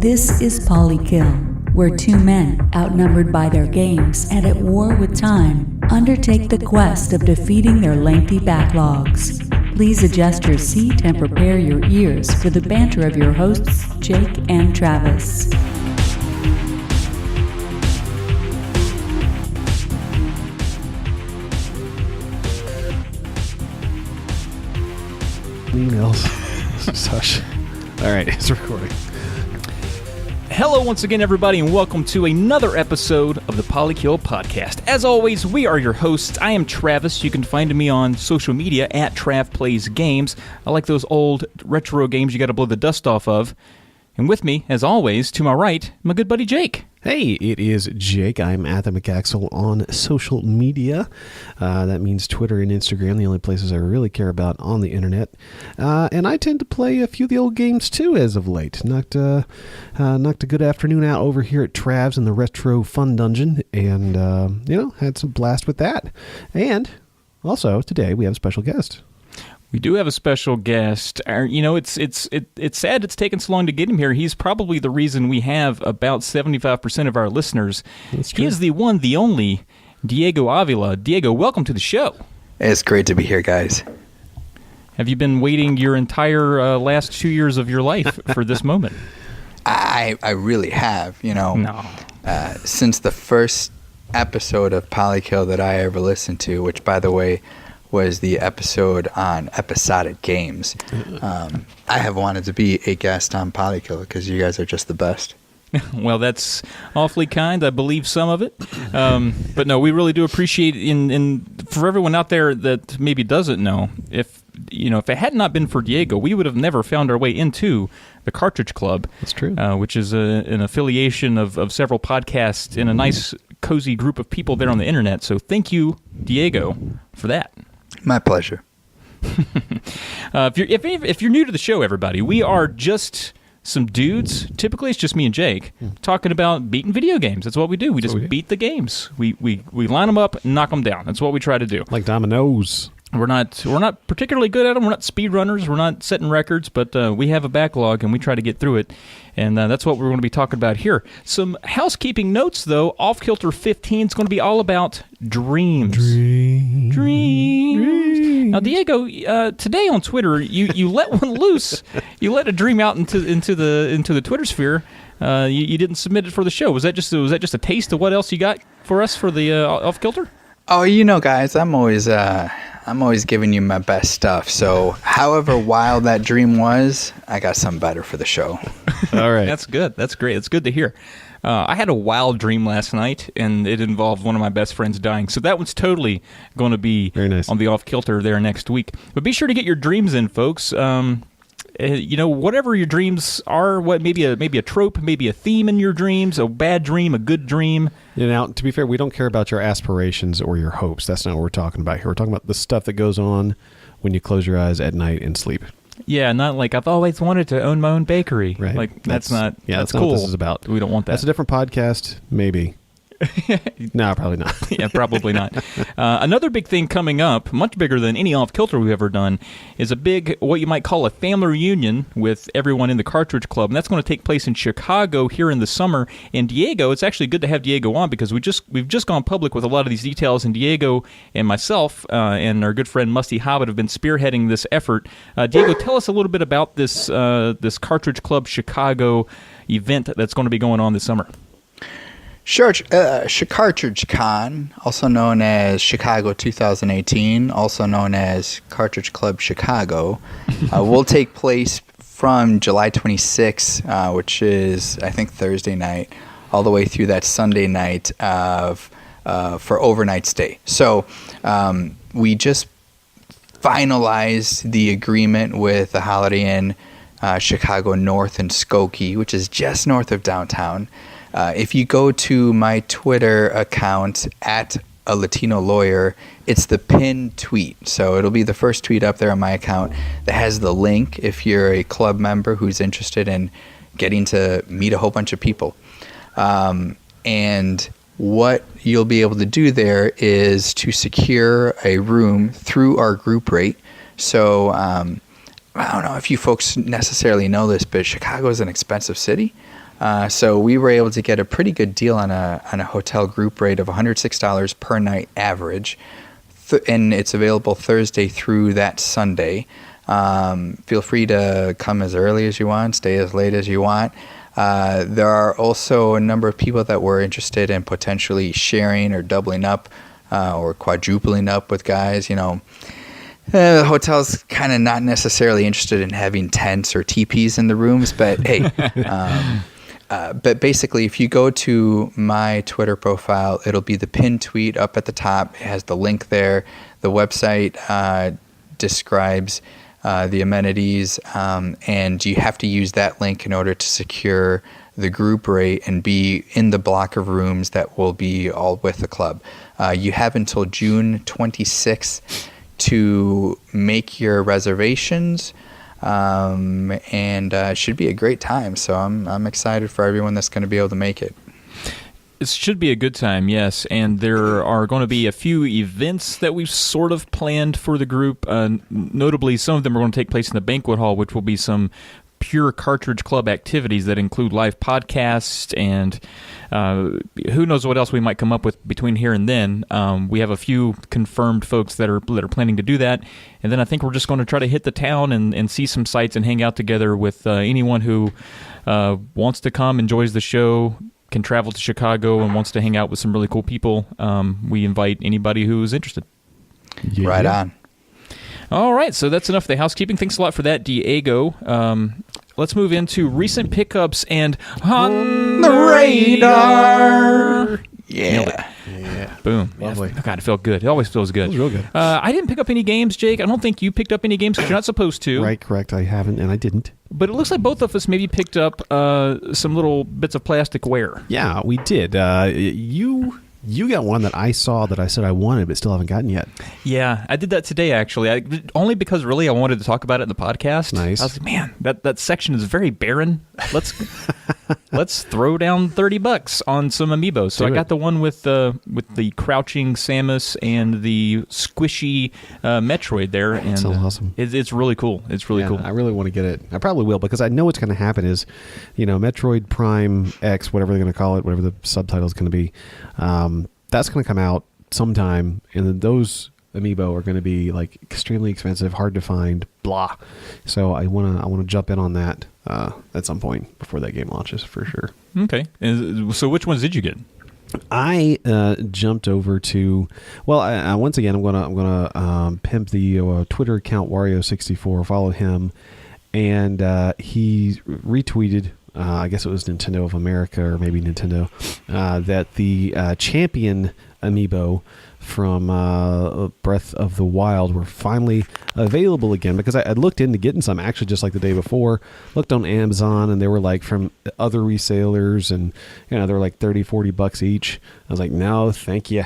This is Polykill, where two men, outnumbered by their games and at war with time, undertake the quest of defeating their lengthy backlogs. Please adjust your seat and prepare your ears for the banter of your hosts, Jake and Travis. Emails. Such. All right, it's recording. Hello once again, everybody, and welcome to another episode of the Polykill podcast. As always, we are your hosts. I am Travis. You can find me on social media at Trav Plays Games. I like those old retro games you got to blow the dust off of. And with me, as always, to my right, my good buddy Jake. Hey, it is Jake. I'm at the McAxel on social media. That means Twitter and Instagram, the only places I really care about on the internet. And I tend to play a few of the old games too as of late. Knocked a good afternoon out over here at Trav's in the Retro Fun Dungeon, and had some blast with that. And also today we have a special guest. We do have a special guest. It's sad it's taken so long to get him here. He's probably the reason we have about 75% of our listeners. That's true. He is the one, the only, Diego Avila. Diego, welcome to the show. It's great to be here, guys. Have you been waiting your entire last 2 years of your life for this moment? I really have, No. Since the first episode of Polykill that I ever listened to, which, by the way, was the episode on episodic games. I have wanted to be a guest on Polykill because you guys are just the best. Well, that's awfully kind. I believe some of it. But no, we really do appreciate for everyone out there that maybe doesn't know, if it had not been for Diego, we would have never found our way into the Cartridge Club. That's true. Which is an affiliation of several podcasts in a nice, cozy group of people there on the internet. So thank you, Diego, for that. My pleasure. If you're new to the show, everybody, we are just some dudes. Typically, it's just me and Jake talking about beating video games. That's what we do. We just beat the games. We line them up, and knock them down. That's what we try to do. Like dominoes. We're not particularly good at them. We're not speedrunners. We're not setting records, but we have a backlog, and we try to get through it. And that's what we're going to be talking about here. Some housekeeping notes, though. Off Kilter 15 is going to be all about dreams. Dreams. Now, Diego, today on Twitter, you let one loose. You let a dream out into the Twitter sphere. You didn't submit it for the show. Was that just a taste of what else you got for us for the Off Kilter? Oh, guys, I'm always giving you my best stuff. So, however wild that dream was, I got something better for the show. All right. That's good. That's great. It's good to hear. I had a wild dream last night, and it involved one of my best friends dying. So that one's totally going to be very nice on the Off Kilter there next week. But be sure to get your dreams in, folks. Whatever your dreams are, maybe a trope, maybe a theme in your dreams, a bad dream, a good dream. Now, to be fair, we don't care about your aspirations or your hopes. That's not what we're talking about here. We're talking about the stuff that goes on when you close your eyes at night and sleep. Yeah, not like I've always wanted to own my own bakery. Right. Like that's not. Yeah, that's not cool. what this is about. We don't want that. That's a different podcast, maybe. No, probably not. Yeah, probably not. Another big thing coming up, much bigger than any off-kilter we've ever done, is a big, what you might call a family reunion with everyone in the Cartridge Club, and that's going to take place in Chicago here in the summer. And Diego, it's actually good to have Diego on because we've just gone public with a lot of these details, and Diego and myself and our good friend Musty Hobbit have been spearheading this effort. Diego, tell us a little bit about this Cartridge Club Chicago event that's going to be going on this summer. Sure. Cartridge Con, also known as Chicago 2018, also known as Cartridge Club Chicago, will take place from July 26th, which is, I think, Thursday night, all the way through that Sunday night for overnight stay. So we just finalized the agreement with the Holiday Inn Chicago North in Skokie, which is just north of downtown. If you go to my Twitter account at a Latino lawyer, it's the pinned tweet. So it'll be the first tweet up there on my account that has the link if you're a club member who's interested in getting to meet a whole bunch of people. And what you'll be able to do there is to secure a room through our group rate. So I don't know if you folks necessarily know this, but Chicago is an expensive city. So we were able to get a pretty good deal on a hotel group rate of $106 per night average, and it's available Thursday through that Sunday. Feel free to come as early as you want, stay as late as you want. There are also a number of people that were interested in potentially sharing or doubling up or quadrupling up with guys. The hotel's kind of not necessarily interested in having tents or teepees in the rooms, but hey, but basically, if you go to my Twitter profile, it'll be the pinned tweet up at the top. It has the link there. The website describes the amenities, and you have to use that link in order to secure the group rate and be in the block of rooms that will be all with the club. You have until June 26th to make your reservations. And it should be a great time. So I'm excited for everyone that's going to be able to make it. It should be a good time, yes. And there are going to be a few events that we've sort of planned for the group. Notably, some of them are going to take place in the banquet hall, which will be some pure Cartridge Club activities that include live podcasts and who knows what else we might come up with between here and then. We have a few confirmed folks that are planning to do that, and then I think we're just going to try to hit the town and see some sights and hang out together with anyone who wants to come, enjoys the show, can travel to Chicago, and wants to hang out with some really cool people. We invite anybody who's interested. Yeah. Right on. All right, so that's enough of the housekeeping. Thanks a lot for that, Diego. Let's move into recent pickups and on the radar. Yeah. Boom. Lovely. God, it felt good. It always feels good. It was real good. I didn't pick up any games, Jake. I don't think you picked up any games because you're not supposed to. Right, correct. I haven't, and I didn't. But it looks like both of us maybe picked up some little bits of plasticware. Yeah, we did. You got one that I saw that I said I wanted, but still haven't gotten yet. Yeah, I did that today, actually. Only because really I wanted to talk about it in the podcast. Nice. I was like, man, that section is very barren. Let's throw down $30 on some amiibos. So I got the one with the crouching Samus and the squishy Metroid there. And sounds awesome. It's really cool. It's really cool. I really want to get it. I probably will because I know what's going to happen is, Metroid Prime X, whatever they're going to call it, whatever the subtitle is going to be. That's going to come out sometime, and then those amiibo are going to be like extremely expensive, hard to find, blah. So I want to jump in on that at some point before that game launches for sure. Okay. So which ones did you get? I jumped over to once again I'm gonna pimp the Twitter account Wario64. Follow him, and he retweeted. I guess it was Nintendo of America or maybe Nintendo, that the Champion amiibo from Breath of the Wild were finally available again, because I looked into getting some actually just like the day before, looked on Amazon, and they were like from other resellers, and they were like $30-$40 each. I was like, no thank you.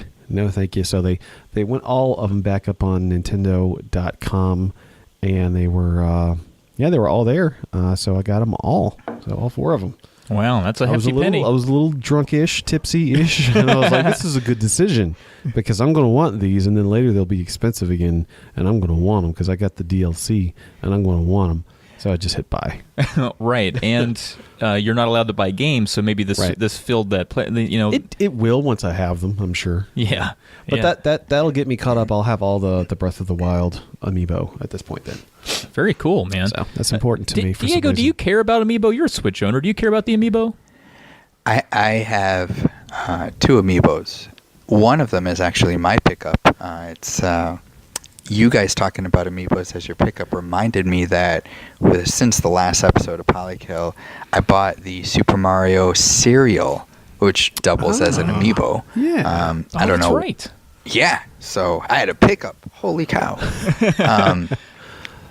So they went all of them back up on Nintendo.com, and they were they were all there. So I got them all. So all four of them. Wow, that's a hefty penny. I was a little drunkish, tipsy-ish, and I was like, this is a good decision because I'm going to want these, and then later they'll be expensive again, and I'm going to want them because I got the DLC, and I'm going to want them. So I just hit buy. Right, and you're not allowed to buy games, so maybe this filled that. It will once I have them, I'm sure. Yeah, but that'll get me caught up. I'll have all the Breath of the Wild amiibo at this point then. Very cool, man. So that's important to me. For Diego, do you care about amiibo? You're a Switch owner. Do you care about the amiibo? I have two amiibos. One of them is actually my pickup. It's you guys talking about amiibos as your pickup reminded me that since the last episode of Polykill, I bought the Super Mario cereal, which doubles as an amiibo. Yeah. I don't know. Right. Yeah. So I had a pickup. Holy cow.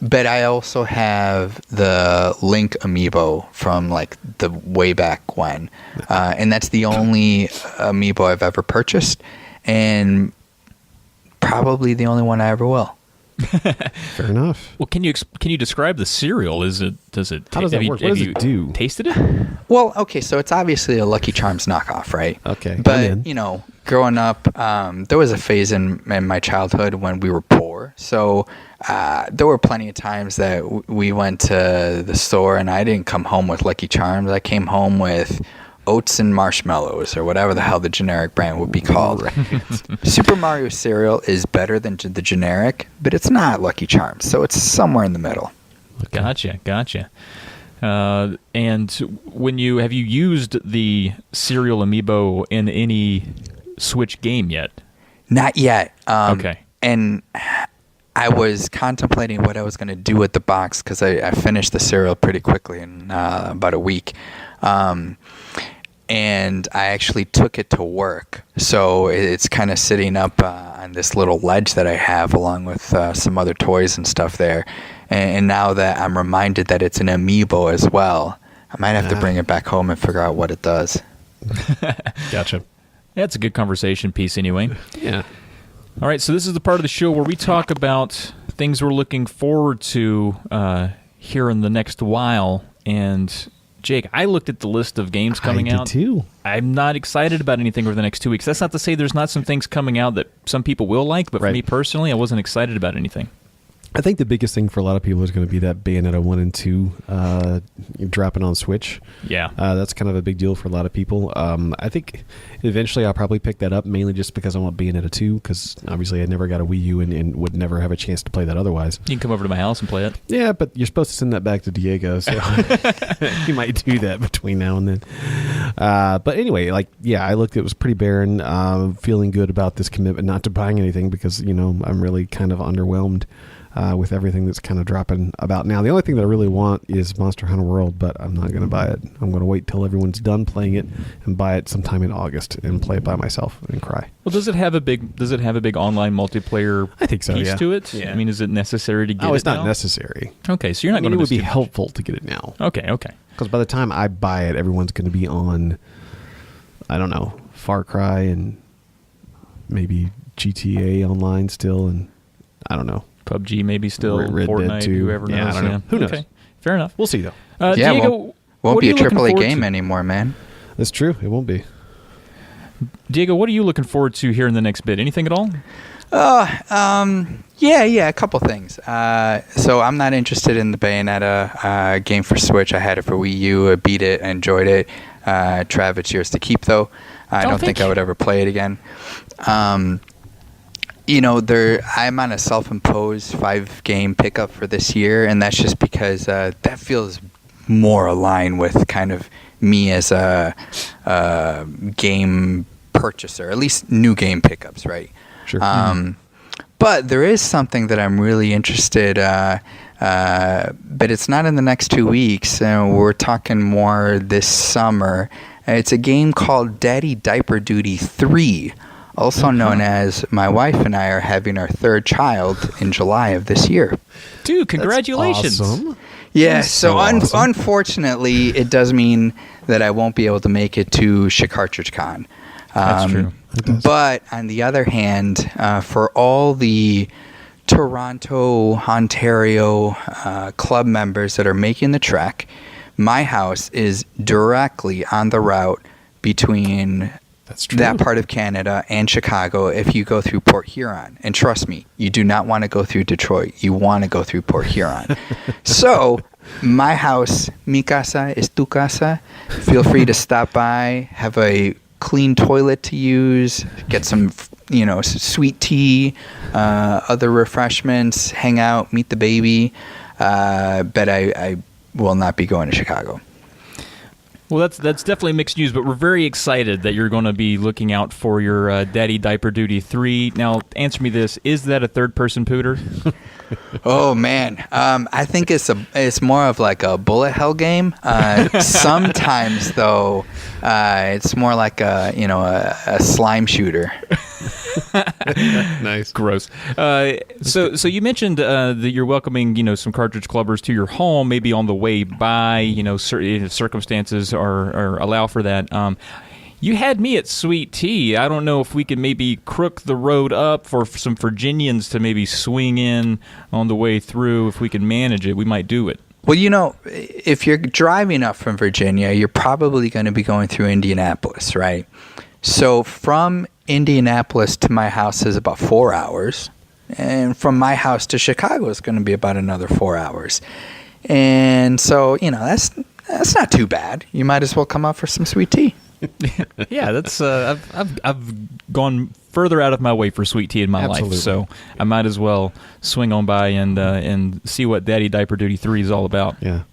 But I also have the Link amiibo from like the way back when. And that's the only amiibo I've ever purchased, and probably the only one I ever will. Fair enough. Well, can you describe the cereal? How does it work? What does it do? Tasted it? Well, okay, so it's obviously a Lucky Charms knockoff, right? Okay. But, growing up, there was a phase in my childhood when we were poor. So there were plenty of times that we went to the store and I didn't come home with Lucky Charms. I came home with Oats and Marshmallows or whatever the hell the generic brand would be called. Super Mario cereal is better than the generic, but it's not Lucky Charms. So it's somewhere in the middle. Gotcha. And have you used the cereal amiibo in any Switch game yet? Not yet. Okay. And I was contemplating what I was going to do with the box because I finished the cereal pretty quickly in about a week. And I actually took it to work. So it's kind of sitting up on this little ledge that I have along with some other toys and stuff there. And now that I'm reminded that it's an amiibo as well, I might have to bring it back home and figure out what it does. Gotcha. That's a good conversation piece anyway. Yeah. All right, so this is the part of the show where we talk about things we're looking forward to here in the next while. And Jake, I looked at the list of games coming out. I did too. I'm not excited about anything over the next 2 weeks. That's not to say there's not some things coming out that some people will like, but for me personally, I wasn't excited about anything. I think the biggest thing for a lot of people is going to be that Bayonetta 1 and 2 dropping on Switch. Yeah. That's kind of a big deal for a lot of people. I think eventually I'll probably pick that up, mainly just because I want Bayonetta 2, because obviously I never got a Wii U and would never have a chance to play that otherwise. You can come over to my house and play it. Yeah, but you're supposed to send that back to Diego, so you might do that between now and then. But anyway, I looked, it was pretty barren. Feeling good about this commitment not to buying anything because, I'm really kind of underwhelmed with everything that's kind of dropping about now. The only thing that I really want is Monster Hunter World, but I'm not going to buy it. I'm going to wait till everyone's done playing it and buy it sometime in August and play it by myself and cry. Well, does it have a big online multiplayer I think so, piece yeah. to it? Yeah. I mean, is it necessary to get it Oh, it's not now? necessary. Okay, so you're not going to it would miss be too much. helpful to get it now. Okay. Because by the time I buy it, everyone's going to be on, I don't know, Far Cry and maybe GTA Online still, and I don't know. PUBG maybe still, Red Fortnite, Dead 2. whoever knows. Yeah, I don't know. Who knows? Okay, fair enough. We'll see, though. Diego, won't what be are a you looking AAA forward game to? anymore, man. That's true. It won't be. Diego, what are you looking forward to here in the next bit? Anything at all? Yeah, a couple things. So I'm not interested in the Bayonetta game for Switch. I had it for Wii U. I beat it. I enjoyed it. Trav, it's yours to keep, though. I don't think I would ever play it again. I'm on a self-imposed 5-game pickup for this year, and that's just because that feels more aligned with kind of me as a game purchaser, at least new game pickups, right? Sure. But there is something that I'm really interested, but it's not in the next 2 weeks. We're talking more this summer. It's a game called Daddy Diaper Duty 3, also known as my wife and I are having our third child in July of this year. Dude, congratulations. That's awesome. Yeah, That's so awesome. Unfortunately, it does mean that I won't be able to make it to CartridgeCon. That's true. But on the other hand, for all the Toronto, Ontario club members that are making the trek, my house is directly on the route between That's true. that part of Canada and Chicago if you go through Port Huron. And trust me, you do not want to go through Detroit. You want to go through Port Huron. So my house, mi casa es tu casa. Feel free to stop by, have a clean toilet to use, get some, sweet tea, other refreshments, hang out, meet the baby. But I will not be going to Chicago. Well, that's definitely mixed news, but we're very excited that you're going to be looking out for your Daddy Diaper Duty 3. Now, answer me this: is that a third-person pooter? Oh man, I think it's more of like a bullet hell game. Sometimes though, it's more like a slime shooter. Nice. Gross. So you mentioned that you're welcoming some cartridge clubbers to your home, maybe on the way by. Certain circumstances are allow for that. You had me at Sweet Tea. I don't know if we could maybe crook the road up for some Virginians to maybe swing in on the way through. If we can manage it, we might do it. Well, if you're driving up from Virginia, you're probably going to be going through Indianapolis, right? So from Indianapolis to my house is about 4 hours. And from my house to Chicago is going to be about another 4 hours. And so, that's not too bad. You might as well come out for some sweet tea. Yeah, that's I've gone further out of my way for sweet tea in my life, so I might as well swing on by and see what Daddy Diaper Duty 3 is all about. Yeah.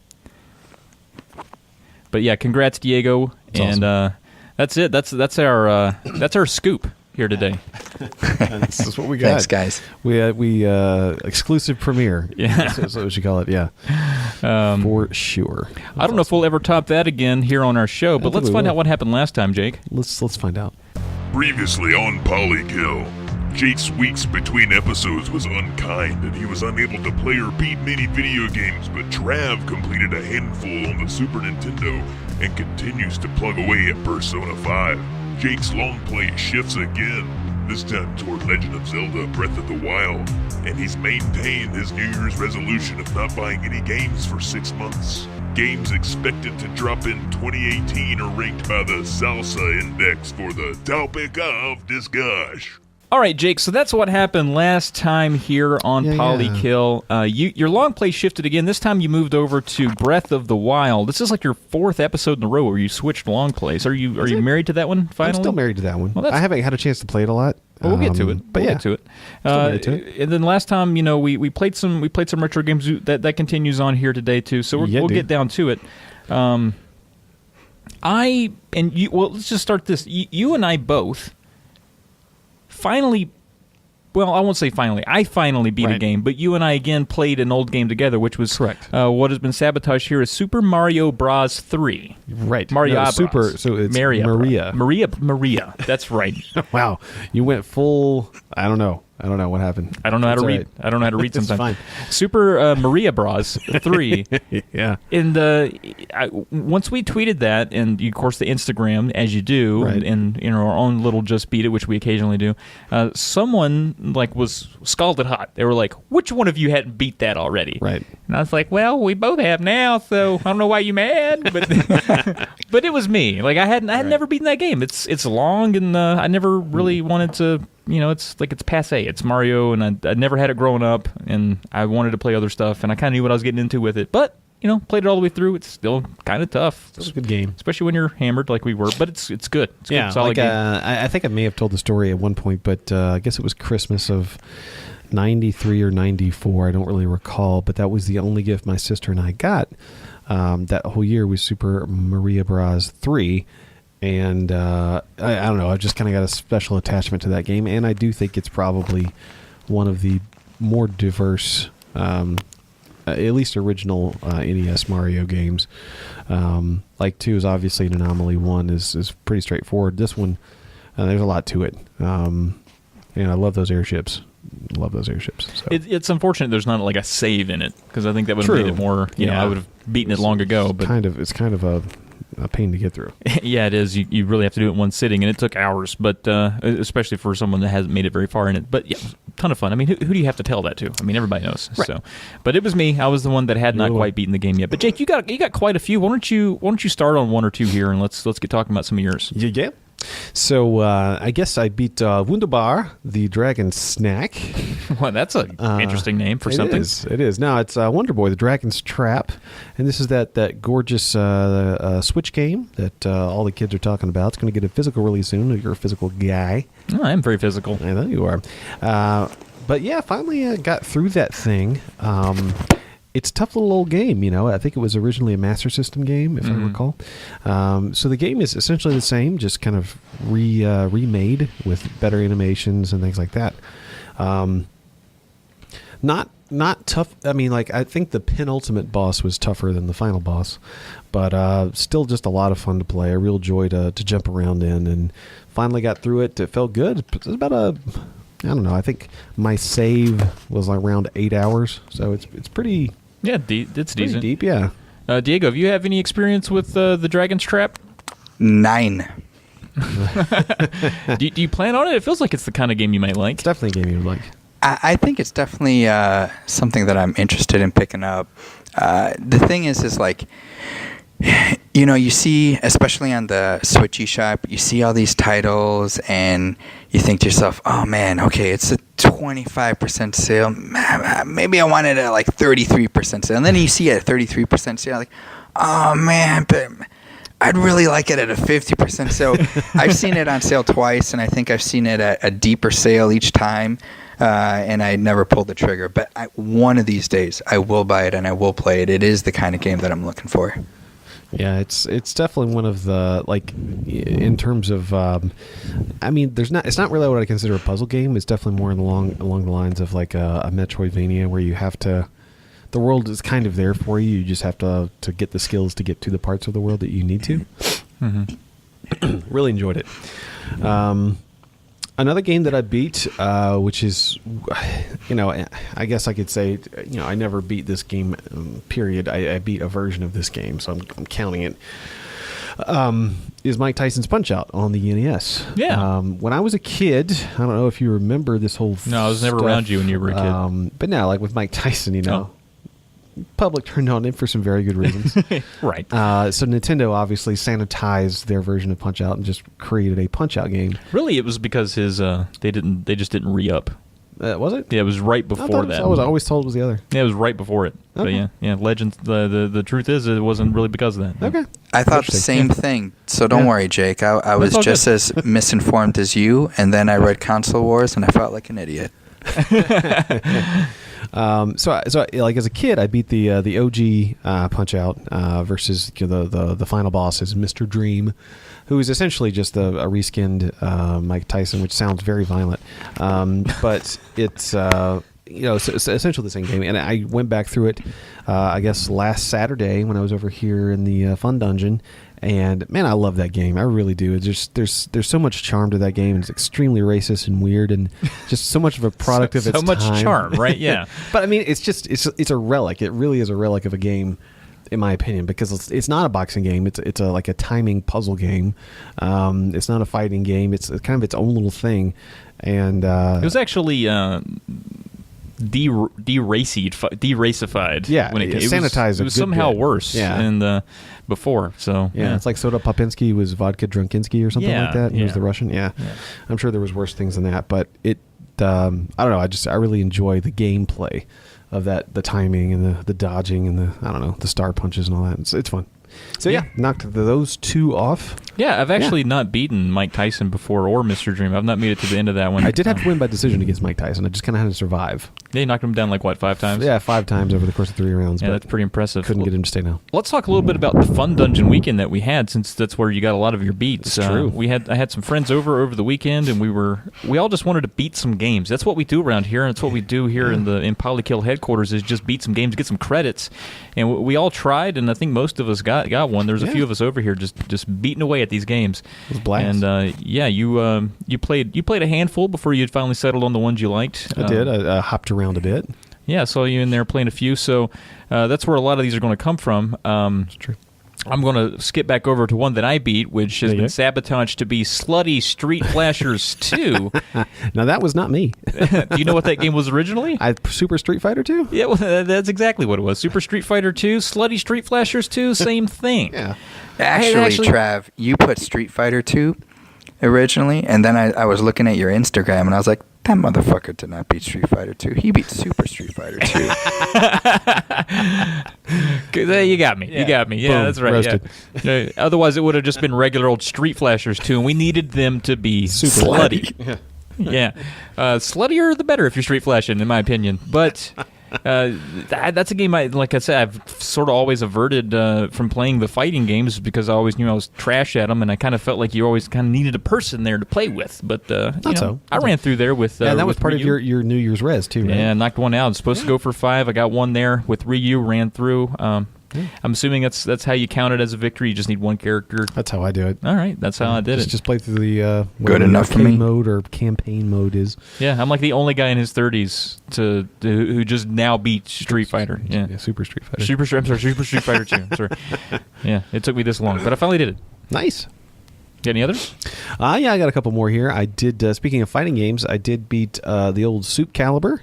But yeah, congrats, Diego, That's awesome. That's it. That's our scoop here today. This is what we got. Thanks, guys. We exclusive premiere. Yeah, that's what we should call it. Yeah, for sure. I don't know if we'll ever top that again here on our show, but let's find out what happened last time, Jake. Let's find out. Previously on Polykill, Jake's weeks between episodes was unkind and he was unable to play or beat many video games, but Trav completed a handful on the Super Nintendo and continues to plug away at Persona 5. Jake's long play shifts again, this time toward Legend of Zelda Breath of the Wild, and he's maintained his New Year's resolution of not buying any games for 6 months. Games expected to drop in 2018 are ranked by the Salsa Index for the topic of discussion. All right, Jake, so that's what happened last time here on Polykill. Your long play shifted again. This time you moved over to Breath of the Wild. This is like your 4th episode in a row where you switched long plays. Are you married to that one, finally? I'm still married to that one. Well, I haven't had a chance to play it a lot. Well, we'll get to it. But we'll get to it. Still married to it. And then last time, we played some retro games. That continues on here today, too. So we'll get down to it. Let's just start this. You and I both finally, well, I won't say finally. I finally beat a game, but you and I again played an old game together, which was correct. What has been sabotaged here is Super Mario Bros. 3. Right. Mario no, Bros. Super. So it's Maria. Maria. That's right. Wow. You went full. I don't know what happened. I don't know how to read. Right. I don't know how to read It's sometimes. fine. Super Maria Bros. 3. Yeah. And once we tweeted that, and of course the Instagram, as you do, Right. and our own little Just Beat It, which we occasionally do, someone was scalded hot. They were like, "Which one of you hadn't beat that already?" Right. And I was like, "Well, we both have now, so I don't know why you mad." But but it was me. I had never beaten that game. It's long, and I never really wanted to. It's passe. It's Mario, and I never had it growing up, and I wanted to play other stuff, and I kind of knew what I was getting into with it. But, played it all the way through. It's still kind of tough. It's a good game. Especially when you're hammered like we were. But it's good. It's Yeah, good, solid game. I think I may have told the story at one point, but I guess it was Christmas of 93 or 94. I don't really recall, but that was the only gift my sister and I got that whole year was Super Mario Bros. 3. And I don't know, I've just kind of got a special attachment to that game, and I do think it's probably one of the more diverse, at least original NES Mario games. 2 is obviously an anomaly. 1 is pretty straightforward. This one, there's a lot to it. And I love those airships. So. It's unfortunate there's not a save in it, because I think that would have made it more, I would have beaten it long ago. But It's kind of a pain to get through. Yeah, it is. You really have to do it in one sitting, and it took hours, but especially for someone that hasn't made it very far in it. But yeah, ton of fun. I mean, who do you have to tell that to? I mean, everybody knows. Right. So, but it was me. I was the one that had not quite beaten the game yet. But Jake, you got quite a few. Why don't you start on one or two here, and let's get talking about some of yours. Yeah. So I guess I beat Wunderbar, the dragon snack. Well, that's an interesting name for something. It is. Now it's Wonder Boy, the Dragon's Trap, and this is that gorgeous Switch game that all the kids are talking about. It's going to get a physical release soon. You're a physical guy. Oh, I am very physical. I know you are. But yeah, finally got through that thing. It's a tough little old game, I think it was originally a Master System game, if I recall. So the game is essentially the same, just kind of remade with better animations and things like that. Not tough. I mean, I think the penultimate boss was tougher than the final boss, but still just a lot of fun to play. A real joy to jump around in, and finally got through it. It felt good. It was about I don't know. I think my save was around 8 hours, so it's pretty. Yeah, it's pretty decent. Deep, yeah. Diego, have you have any experience with the Dragon's Trap? 9. do you plan on it? It feels like it's the kind of game you might like. It's definitely a game you would like. I think it's definitely something that I'm interested in picking up. The thing is You know, you see, especially on the Switch eShop, you see all these titles, and you think to yourself, "Oh man, okay, it's a 25% sale. Maybe I want it at like 33% sale." And then you see it at 33% sale, like, "Oh man, but I'd really like it at a 50% sale." I've seen it on sale twice, and I think I've seen it at a deeper sale each time, and I never pulled the trigger. But one of these days, I will buy it and I will play it. It is the kind of game that I'm looking for. Yeah, it's definitely one of the, like, in terms of, I mean, it's not really what I consider a puzzle game. It's definitely more along the lines of like a Metroidvania, where you have to, the world is kind of there for you. You just have to get the skills to get to the parts of the world that you need to. Mm-hmm. Really enjoyed it. Another game that I beat, which is, you know, I guess I could say, you know, I never beat this game, period. I beat a version of this game, so I'm counting it. Is Mike Tyson's Punch-Out on the NES. Yeah. When I was a kid, I don't know if you remember this whole No, I was never around you when you were a kid. But now, like with Mike Tyson, you know, public turned on him for some very good reasons. Right. So Nintendo obviously sanitized their version of Punch-Out and just created a Punch-Out game. Really, it was because his they just didn't re-up. Was it? Yeah, it was right before that. I was always told it was the other. Yeah, it was right before it. Okay. But yeah. Legends. The truth is, it wasn't really because of that. Okay. I thought the same thing, so don't worry, Jake. I was just as misinformed as you, and then I read Console Wars, and I felt like an idiot. So like as a kid, I beat the OG Punch Out versus the final boss is Mr. Dream, who is essentially just a reskinned Mike Tyson, which sounds very violent, but it's it's essentially the same game. And I went back through it, I guess last Saturday when I was over here in the Fun Dungeon. And man, I love that game. I really do. It's just there's so much charm to that game. It's extremely racist and weird, and just so much of a product of its time. So much charm, right? Yeah. But I mean, it's a relic. It really is a relic of a game, in my opinion, because it's not a boxing game. It's like a timing puzzle game. It's not a fighting game. It's kind of its own little thing. And it was actually deracified. Yeah, when it sanitized. It was somehow worse. Yeah. And before. So yeah, it's like Soda Popinski was Vodka Drunkinsky or something like that. He was the Russian. Yeah. I'm sure there was worse things than that, but it. I don't know. I really enjoy the gameplay of that, the timing and the dodging and the star punches and all that. It's fun. So yeah, knocked those two off. Yeah, I've actually not beaten Mike Tyson before or Mr. Dream. I've not made it to the end of that one. I did have to win by decision against Mike Tyson. I just kind of had to survive. Yeah, you knocked him down like what, 5 times? Yeah, 5 times over the course of 3 rounds. Yeah, but that's pretty impressive. Couldn't get him to stay now. Let's talk a little bit about the Fun Dungeon weekend that we had, since that's where you got a lot of your beats. That's true. I had some friends over the weekend, and we all just wanted to beat some games. That's what we do around here, and it's what we do here in Polykill headquarters, is just beat some games, get some credits. And we all tried, and I think most of us got one. There's a few of us over here just beating away at these games. It was a blast. And you played a handful before you had finally settled on the ones you liked. I did. I hopped around a bit. Yeah, I saw you in there playing a few. So that's where a lot of these are going to come from. That's true. I'm going to skip back over to one that I beat, which has been sabotaged to be Slutty Street Flashers 2. Now, that was not me. Do you know what that game was originally? Super Street Fighter 2? Yeah, well, that's exactly what it was. Super Street Fighter 2, Slutty Street Flashers 2, same thing. Yeah. Actually, Trav, you put Street Fighter 2 originally, and then I was looking at your Instagram, and I was like, that motherfucker did not beat Street Fighter 2. He beat Super Street Fighter 2. You got me. You got me. Yeah, Boom. that's right. Roasted. Yeah. Otherwise, it would have just been regular old Street Flashers 2, and we needed them to be slutty. Yeah. Sluttier the better if you're Street Flashing, in my opinion. But that's a game, like I said, I've sort of always averted from playing the fighting games because I always knew I was trash at them, and I kind of felt like you always kind of needed a person there to play with. But I ran through there with and that was with part Ryu. of your New Year's res, too, right? Yeah, knocked one out. I was supposed to go for 5. I got one there with Ryu, ran through. I'm assuming that's how you count it as a victory. You just need one character. That's how I do it. All right, that's how I did it. Just play through the good enough for me mode or campaign mode is. Yeah, I'm like the only guy in his 30s who just now beat Street Fighter. Yeah, Super Street Fighter. Super Street Fighter 2. Sorry. Yeah, it took me this long, but I finally did it. Nice. Got any others? Yeah, I got a couple more here. I did, speaking of fighting games, I did beat the old Soup Calibur.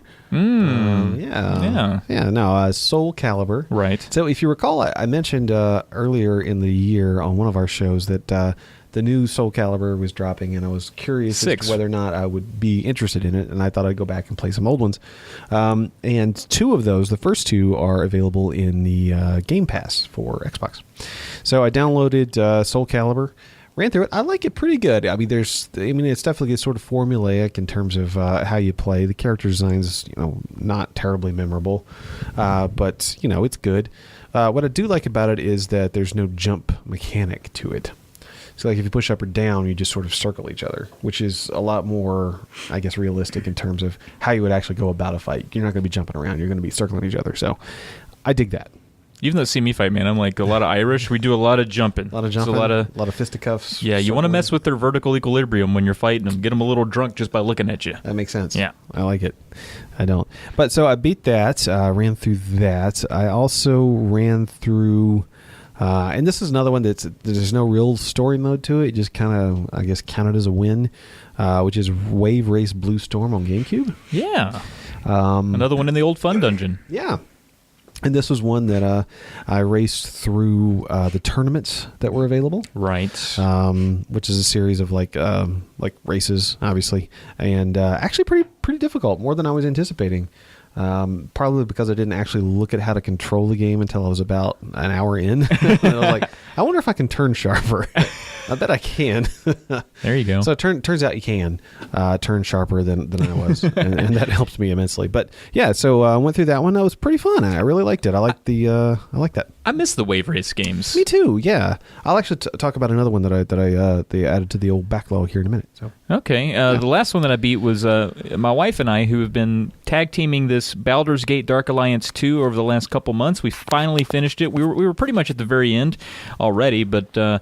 Soul Calibur. Right. So if you recall, I mentioned earlier in the year on one of our shows that the new Soul Calibur was dropping, and I was curious as to whether or not I would be interested in it, and I thought I'd go back and play some old ones. And two of those, the first two, are available in the Game Pass for Xbox. So I downloaded Soul Calibur, ran through it. I like it pretty good. I mean, it's definitely sort of formulaic in terms of how you play. The character designs, not terribly memorable, but it's good. What I do like about it is that there's no jump mechanic to it. So like if you push up or down, you just sort of circle each other, which is a lot more, I guess, realistic in terms of how you would actually go about a fight. You're not going to be jumping around. You're going to be circling each other. So I dig that. Even though see me fight, man, I'm like a lot of Irish. We do a lot of jumping. A lot of jumping. A lot of fisticuffs. Yeah, you want to mess with their vertical equilibrium when you're fighting them. Get them a little drunk just by looking at you. That makes sense. Yeah. I like it. I don't. But so I beat that. Ran through that. I also ran through... and this is another one there's no real story mode to it. It just kind of, I guess, counted as a win, which is Wave Race Blue Storm on GameCube. Yeah. Another one in the old fun dungeon. Yeah. And this was one that I raced through the tournaments that were available. Right. Which is a series of like races, obviously, and actually pretty difficult, more than I was anticipating. Probably because I didn't actually look at how to control the game until I was about an hour in. And I was like, I wonder if I can turn sharper. I bet I can. There you go. So it turns out you can turn sharper than I was, and that helped me immensely. But yeah, so I went through that one. That was pretty fun. I really liked it. I like that. I miss the wave race games. Me too. Yeah, I'll actually talk about another one that they added to the old backlog here in a minute. So okay, the last one that I beat was my wife and I, who have been tag teaming this Baldur's Gate Dark Alliance 2 over the last couple months. We finally finished it. We were pretty much at the very end already, but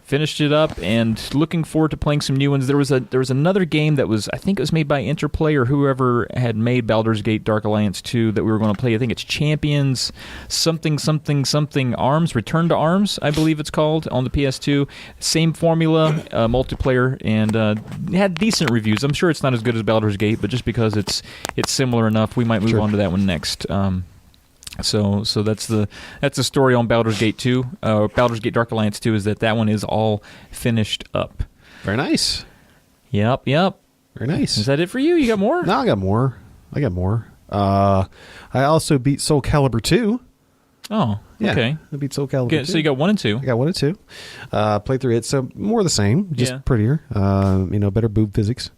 finished it up and looking forward to playing some new ones. There was another game that was, I think it was made by Interplay or whoever had made Baldur's Gate Dark Alliance 2 that we were going to play. I think it's Champions something Arms, Return to Arms, I believe it's called, on the PS2. Same formula, multiplayer, and had decent reviews. I'm sure it's not as good as Baldur's Gate, but just because it's similar enough, we might move on to that one next. So that's the story on Baldur's Gate 2. Baldur's Gate Dark Alliance 2 is that one is all finished up. Very nice. Yep. Very nice. Is that it for you? You got more? No, I got more. I also beat Soul Calibur 2. Oh, okay. I beat Soul Calibur 2. So you got 1 and 2. I got 1 and 2. Played through it, so more of the same, just prettier. Better boob physics.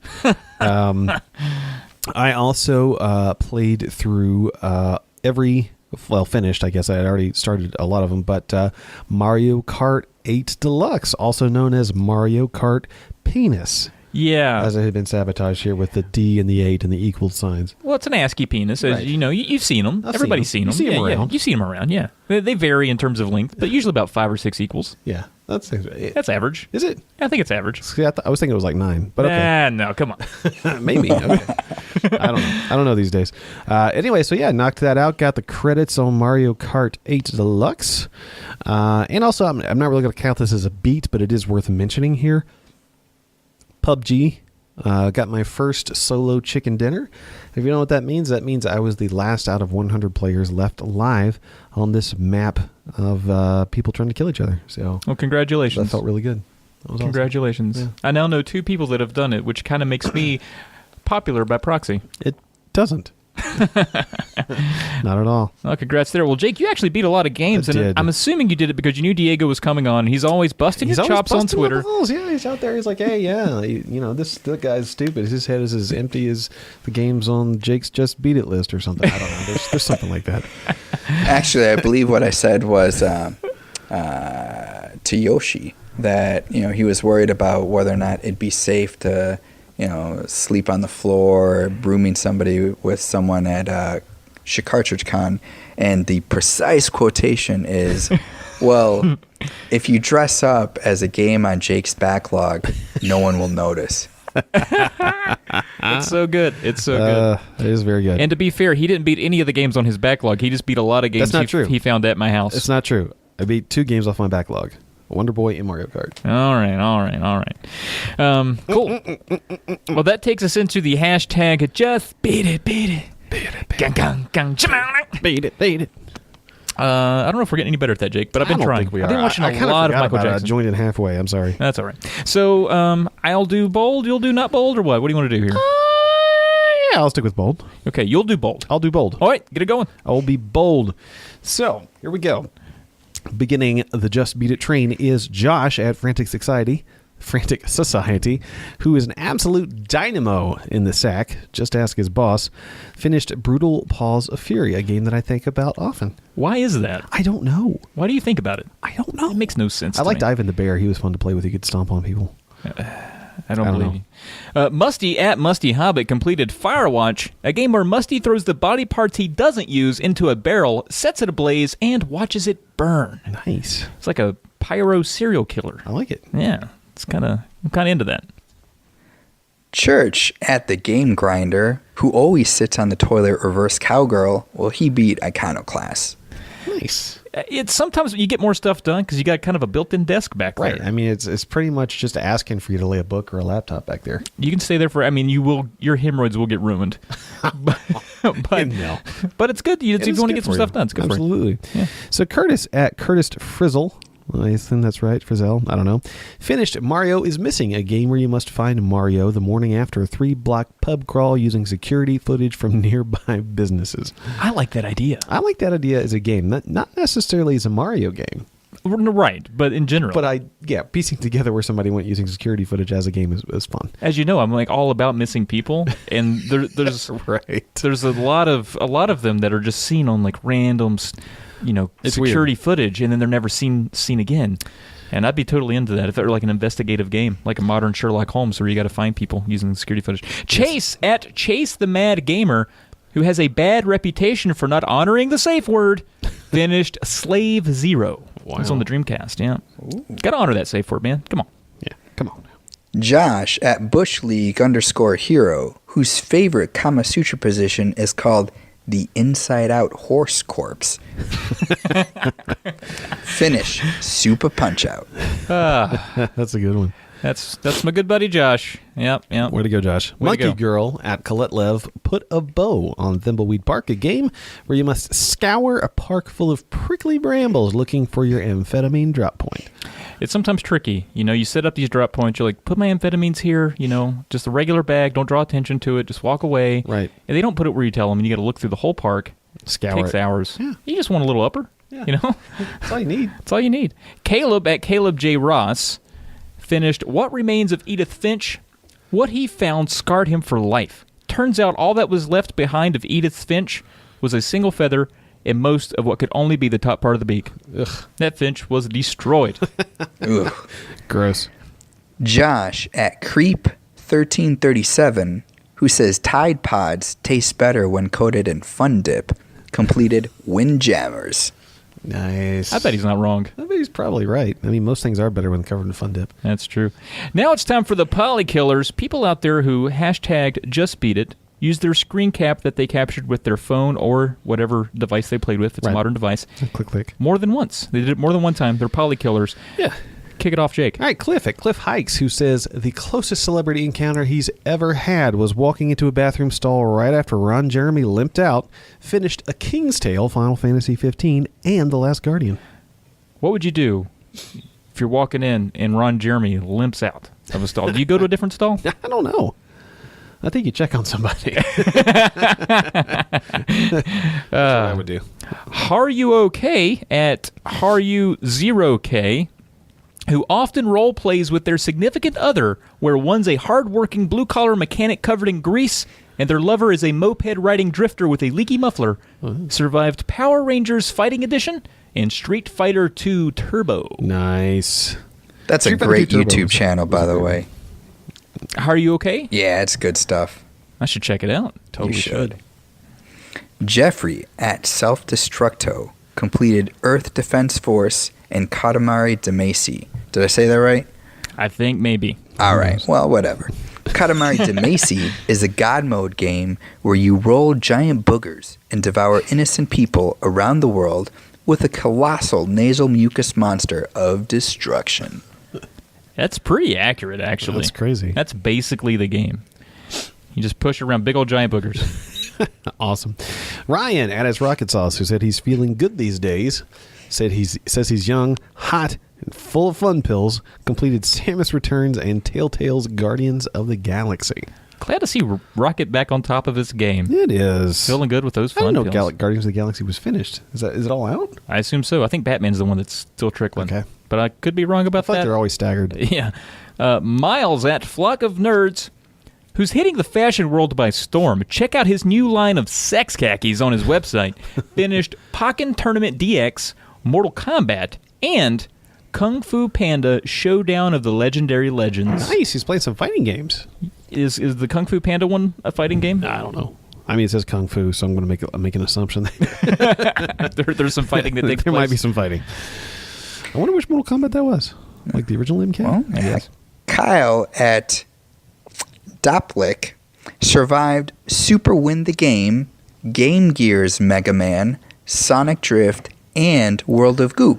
I also played through finished, I guess. I had already started a lot of them, but Mario Kart 8 Deluxe, also known as Mario Kart Penis. Yeah. As it had been sabotaged here with the D and the 8 and the equal signs. Well, it's an ASCII penis. As right. You've seen them. Everybody's seen them. You see them around. You've seen them around, yeah. They vary in terms of length, but usually about 5 or 6 equals. Yeah. That's average. Is it? I think it's average. See, I was thinking it was like 9, but okay. No, come on. Maybe. Okay. I don't know these days. Anyway, so yeah, knocked that out. Got the credits on Mario Kart 8 Deluxe. And also, I'm not really going to count this as a beat, but it is worth mentioning here. PUBG. Got my first solo chicken dinner. If you know what that means I was the last out of 100 players left alive on this map of people trying to kill each other. So, well, congratulations. That felt really good. That was congratulations. Awesome. Yeah. I now know 2 people that have done it, which kind of makes me popular by proxy. It doesn't. Not at all. Oh, congrats there. Well, Jake, you actually beat a lot of games, and did. I'm assuming you did it because you knew Diego was coming on. He's always busting his chops on Twitter. Yeah, he's out there. He's like, hey, this guy's stupid. His head is as empty as the games on Jake's Just Beat It list or something. I don't know. There's something like that. Actually, I believe what I said was to Yoshi that he was worried about whether or not it'd be safe to sleep on the floor, brooming somebody with someone at Shikartridge and the precise quotation is, well, if you dress up as a game on Jake's backlog, no one will notice. It's so good. It's so good. It is very good. And to be fair, he didn't beat any of the games on his backlog. He just beat a lot of games That's not true. He found at my house. It's not true. I beat 2 games off my backlog. Wonder Boy and Mario Kart. All right. Cool. Well, that takes us into the hashtag just beat it. Beat it. I don't know if we're getting any better at that, Jake, but I've been trying. I've been watching a lot of Michael Jackson. I joined in halfway. I'm sorry. That's all right. So I'll do bold. You'll do not bold, or what? What do you want to do here? Yeah, I'll stick with bold. Okay, you'll do bold. I'll do bold. All right, get it going. I will be bold. So, here we go. Beginning the Just Beat It train is Josh at Frantic Society, who is an absolute dynamo in the sack. Just ask his boss. Finished Brutal Paws of Fury, a game that I think about often. Why is that? I don't know. Why do you think about it? I don't know. It makes no sense. I to liked me. Ivan the Bear. He was fun to play with. He could stomp on people. I don't believe you. Musty at Musty Hobbit completed Firewatch, a game where Musty throws the body parts he doesn't use into a barrel, sets it ablaze, and watches it burn. Nice. It's like a pyro serial killer. I like it. Yeah, I'm kind of into that. Church at the Game Grinder, who always sits on the toilet reverse cowgirl, well, he beat Iconoclast. Nice. It's sometimes you get more stuff done because you got kind of a built-in desk back there. Right. I mean, it's pretty much just asking for you to lay a book or a laptop back there. You can stay there for. I mean, your hemorrhoids will get ruined. but No. But it's good. If you want to get some stuff done, it's good for you. Absolutely. Yeah. So Curtis at Curtis Frizzle, I assume that's right, Frizzell, I don't know, finished Mario is Missing, a game where you must find Mario the morning after a 3-block pub crawl using security footage from nearby businesses. I like that idea. I like that idea as a game, not necessarily as a Mario game. Right, but in general. But piecing together where somebody went using security footage as a game is fun. As you know, I'm like all about missing people, and there's right. There's a lot of them that are just seen on like random, It's security weird. footage, and then they're never seen again. And I'd be totally into that if it were like an investigative game, like a modern Sherlock Holmes, where you got to find people using security footage. Chase at Chase the Mad Gamer, who has a bad reputation for not honoring the safe word, finished Slave Zero. Wow. It's on the Dreamcast, yeah. Got to honor that safe word, man. Come on. Yeah, come on. Josh at Bush League _hero, whose favorite Kama Sutra position is called the Inside Out Horse Corpse. Finish Super Punch Out. That's a good one. That's my good buddy Josh. Yep. Way to go, Josh. Way to Monkey go. Girl at Colette Lev put a bow on Thimbleweed Park, a game where you must scour a park full of prickly brambles looking for your amphetamine drop point. It's sometimes tricky. You set up these drop points. You're like, put my amphetamines here, just a regular bag. Don't draw attention to it. Just walk away. Right. And they don't put it where you tell them, and you got to look through the whole park. Scour Takes it. hours. Yeah. You just want a little upper. Yeah. That's all you need. That's all you need. Caleb at Caleb J. Ross finished What Remains of Edith Finch. What he found scarred him for life. Turns out all that was left behind of Edith Finch was a single feather and most of what could only be the top part of the beak. Ugh. That finch was destroyed. Ugh. Gross. Josh at Creep 1337, who says Tide Pods taste better when coated in Fun Dip, completed Windjammers. Nice. I bet he's not wrong. I bet he's probably right. I mean, most things are better when covered in Fun Dip. That's true. Now it's time for the Polykillers. People out there who hashtag just beat it, use their screen cap that they captured with their phone or whatever device they played with. It's a Right. modern device. Click. More than once. They did it more than one time. They're Polykillers. Yeah. Kick it off, Jake. All right, Cliff at Cliff Hikes, who says the closest celebrity encounter he's ever had was walking into a bathroom stall right after Ron Jeremy limped out, finished A King's Tale, Final Fantasy 15, and The Last Guardian. What would you do if you're walking in and Ron Jeremy limps out of a stall? Do you go to a different stall? I don't know. I think you check on somebody. That's what I would do. Are You Okay at Are You 0K, who often role plays with their significant other, where one's a hard-working blue-collar mechanic covered in grease and their lover is a moped-riding drifter with a leaky muffler, survived Power Rangers Fighting Edition and Street Fighter II Turbo. Nice. That's a Street Fighter great 2 Turbo YouTube was- channel, by the way. Are You Okay? Yeah, it's good stuff. I should check it out. Totally You should. Jeffrey at Self Destructo completed Earth Defense Force and Katamari Damacy. Did I say that right? I think maybe. All right. Well, whatever. Katamari Damacy is a god mode game where you roll giant boogers and devour innocent people around the world with a colossal nasal mucus monster of destruction. That's pretty accurate, actually. That's crazy. That's basically the game. You just push around big old giant boogers. Awesome. Ryan at his rocket sauce, who said he's feeling good these days, says he's young, hot, and full of fun pills. Completed Samus Returns and Telltale's Guardians of the Galaxy. Glad to see Rocket back on top of his game. It is. Feeling good with those I fun didn't know pills. Guardians of the Galaxy was finished. Is it all out? I assume so. I think Batman's the one that's still trickling. Okay. But I could be wrong I about thought that. they're always staggered. Yeah. Miles at Flock of Nerds, who's hitting the fashion world by storm. Check out his new line of sex khakis on his website. Finished Pokken Tournament DX, Mortal Kombat, and Kung Fu Panda Showdown of the Legendary Legends. Nice. He's playing some fighting games. Is the Kung Fu Panda one a fighting game? I don't know. I mean, it says Kung Fu, so I'm going to make an assumption. There's some fighting that takes There place. might be some fighting. I wonder which Mortal Kombat that was. Like the original MK? Well, I guess. Kyle at Doplick survived Super Win the Game, Game Gear's Mega Man, Sonic Drift, and World of Goo.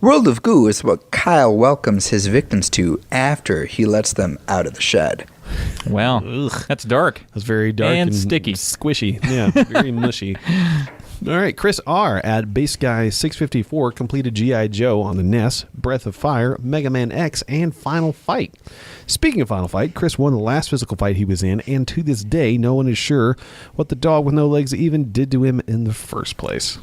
World of Goo is what Kyle welcomes his victims to after he lets them out of the shed. Wow. That's dark. That's very dark And and sticky. squishy. Yeah, very mushy. All right, Chris R. at Base Guy 654 completed G.I. Joe on the NES, Breath of Fire, Mega Man X, and Final Fight. Speaking of Final Fight, Chris won the last physical fight he was in, and to this day, no one is sure what the dog with no legs even did to him in the first place.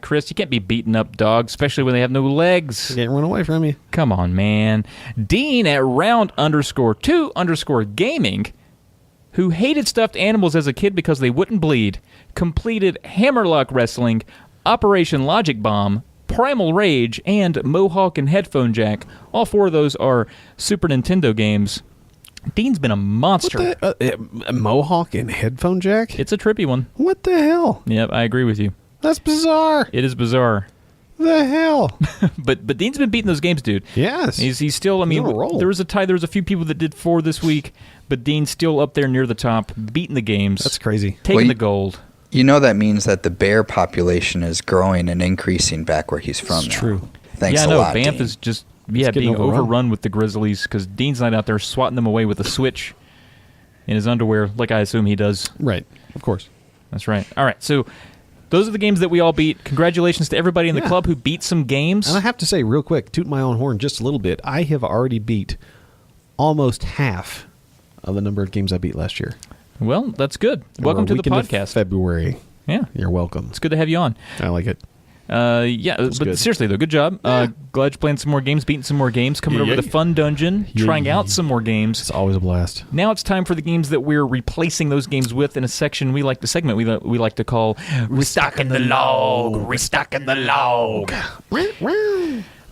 Chris, you can't be beating up dogs, especially when they have no legs. Can't run away from you. Come on, man. Dean at round_2_gaming, who hated stuffed animals as a kid because they wouldn't bleed, completed Hammerlock Wrestling, Operation Logic Bomb, Primal Rage, and Mohawk and Headphone Jack. All four of those are Super Nintendo games. Dean's been a monster. Mohawk and Headphone Jack? It's a trippy one. What the hell? Yep, I agree with you. That's bizarre. It is bizarre. The hell? But Dean's been beating those games, dude. Yes. He's still, I mean, on a roll. there was a tie. There was a few people that did 4 this week, but Dean's still up there near the top, beating the games. That's crazy. Taking Well, the gold. You know that means that the bear population is growing and increasing back where he's from It's now. true. Thanks I a know. lot, Banff Dean. is just getting being overrun. overrun with the Grizzlies because Dean's not out there swatting them away with a switch in his underwear, like I assume he does. Right. Of course. That's right. All right, so those are the games that we all beat. Congratulations to everybody in the Yeah. club who beat some games. And I have to say, real quick, toot my own horn just a little bit. I have already beat almost half of the number of games I beat last year. Well, that's good. Welcome to the Weekend of podcast. February. Yeah, You're welcome. it's good to have you on. I like it. Yeah, but good. seriously though, good job. Glad you're playing some more games, beating some more games, coming over Yeah. to the fun dungeon, Yeah. trying out some more games. It's always a blast. Now it's time for the games that we're replacing those games with in a section we like, the segment we like to call Restocking the Log. Restocking the Log.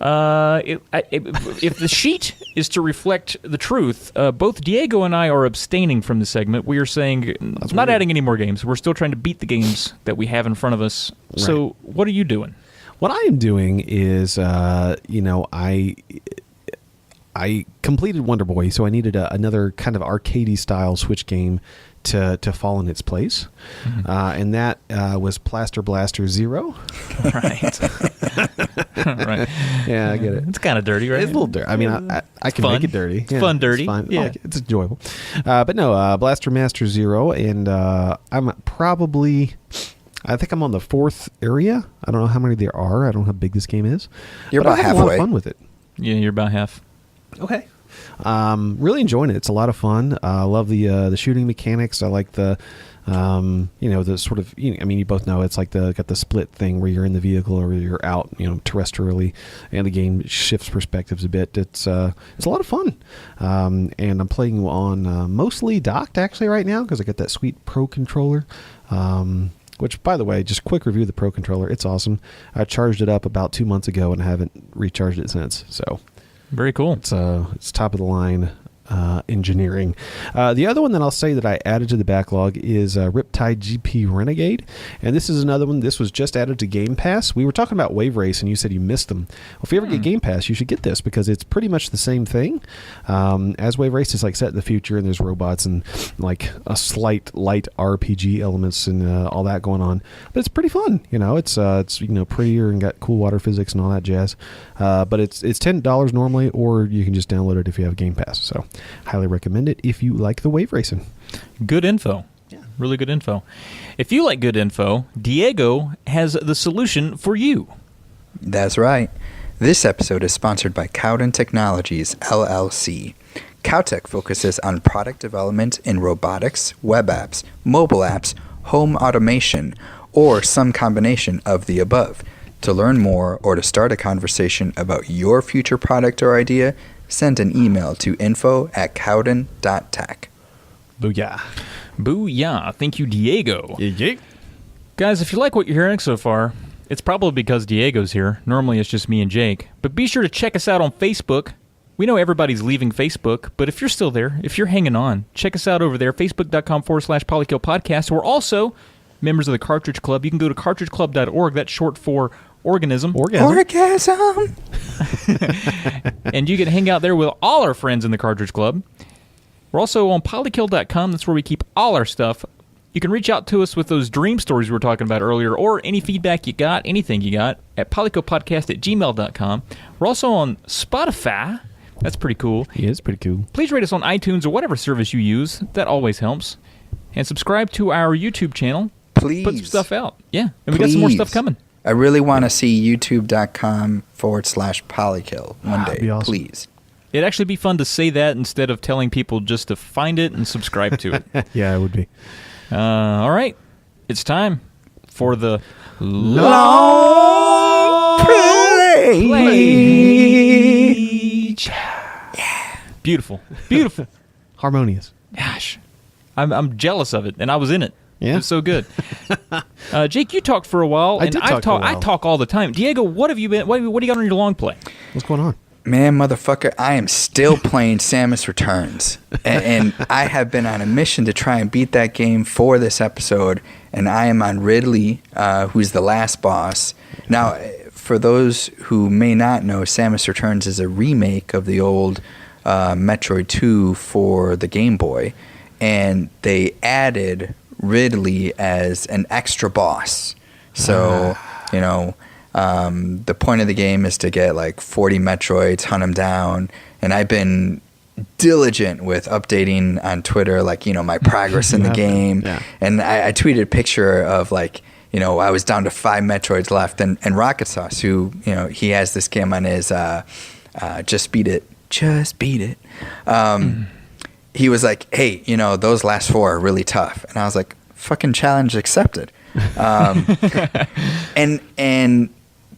If the sheet is to reflect the truth, both Diego and I are abstaining from the segment. We are saying not weird. adding any more games. We're still trying to beat the games that we have in front of us. So what are you doing? What I am doing is, I completed Wonder Boy, so I needed another kind of arcadey style Switch game to fall in its place, and that was Plaster Blaster Zero. Right. Right. Yeah, I get it. It's kind of dirty, right? It's a little dirty. I mean, I can fun. make it dirty. It's fun dirty. It's fine. Yeah. Like, it's enjoyable. But no, Blaster Master Zero, and I'm probably... I think I'm on the 4th area. I don't know how many there are. I don't know how big this game is. You're But about I'm having a lot halfway. of fun with it. Yeah, you're about half. Okay. Really enjoying it. It's a lot of fun. I love the shooting mechanics. I like the the sort of, I mean, you both know it's like got the split thing where you're in the vehicle or you're out, terrestrially, and the game shifts perspectives a bit. It's a lot of fun. And I'm playing on mostly docked actually right now because I got that sweet Pro controller. Which, by the way, just quick review of the Pro controller. It's awesome. I charged it up about 2 months ago and I haven't recharged it since. So Very cool. it's top of the line engineering. The other one that I'll say that I added to the backlog is Riptide GP Renegade, and this is another one. This was just added to Game Pass. We were talking about Wave Race, and you said you missed them. Well, if you ever get Game Pass, you should get this because it's pretty much the same thing. As Wave Race is like set in the future, and there's robots and like a slight light RPG elements and all that going on, but it's pretty fun. It's prettier and got cool water physics and all that jazz. But it's $10 normally, or you can just download it if you have Game Pass. So highly recommend it if you like the wave racing. Good info. Yeah. Really good info. If you like good info, Diego has the solution for you. That's right. This episode is sponsored by Cowden Technologies, LLC. Cowtech focuses on product development in robotics, web apps, mobile apps, home automation, or some combination of the above. To learn more or to start a conversation about your future product or idea, send an email to info@cowden.tech. Booyah. Booyah. Thank you, Diego. Yeah. Guys, if you like what you're hearing so far, it's probably because Diego's here. Normally it's just me and Jake. But be sure to check us out on Facebook. We know everybody's leaving Facebook, but if you're still there, if you're hanging on, check us out over there, facebook.com/Polykill Podcast. We're also members of the Cartridge Club. You can go to cartridgeclub.org. That's short for organism. Orgasm! And you can hang out there with all our friends in the Cartridge Club. We're also on polykill.com. That's where we keep all our stuff. You can reach out to us with those dream stories we were talking about earlier, or any feedback you got, anything you got, at polykillpodcast@gmail.com. We're also on Spotify. That's pretty cool. Yeah, it's pretty cool. Please rate us on iTunes or whatever service you use. That always helps. And subscribe to our YouTube channel. Please. Put some stuff out. Yeah. And we got some more stuff coming. I really want to see youtube.com/Polykill one day. That'd be awesome. Please. It'd actually be fun to say that instead of telling people just to find it and subscribe to it. Yeah, it would be. All right. It's time for the Long play. Yeah. Beautiful. Beautiful. Harmonious. Gosh. I'm jealous of it, and I was in it. Yeah? It was so good. Jake, you talked for a while, I and did I talk for a while. I talk all the time. Diego, what have you been? What do you got on your long play? What's going on? Man, motherfucker, I am still playing Samus Returns. And I have been on a mission to try and beat that game for this episode. And I am on Ridley, who's the last boss. Now, for those who may not know, Samus Returns is a remake of the old Metroid 2 for the Game Boy. And they added Ridley as an extra boss. So, the point of the game is to get like 40 Metroids, hunt them down, and I've been diligent with updating on Twitter, my progress in the game. Yeah. And I tweeted a picture of I was down to 5 Metroids left, and Rocket Sauce, who, he has this game on his Just Beat It. He was like, hey, those last 4 are really tough. And I was like, fucking challenge accepted. And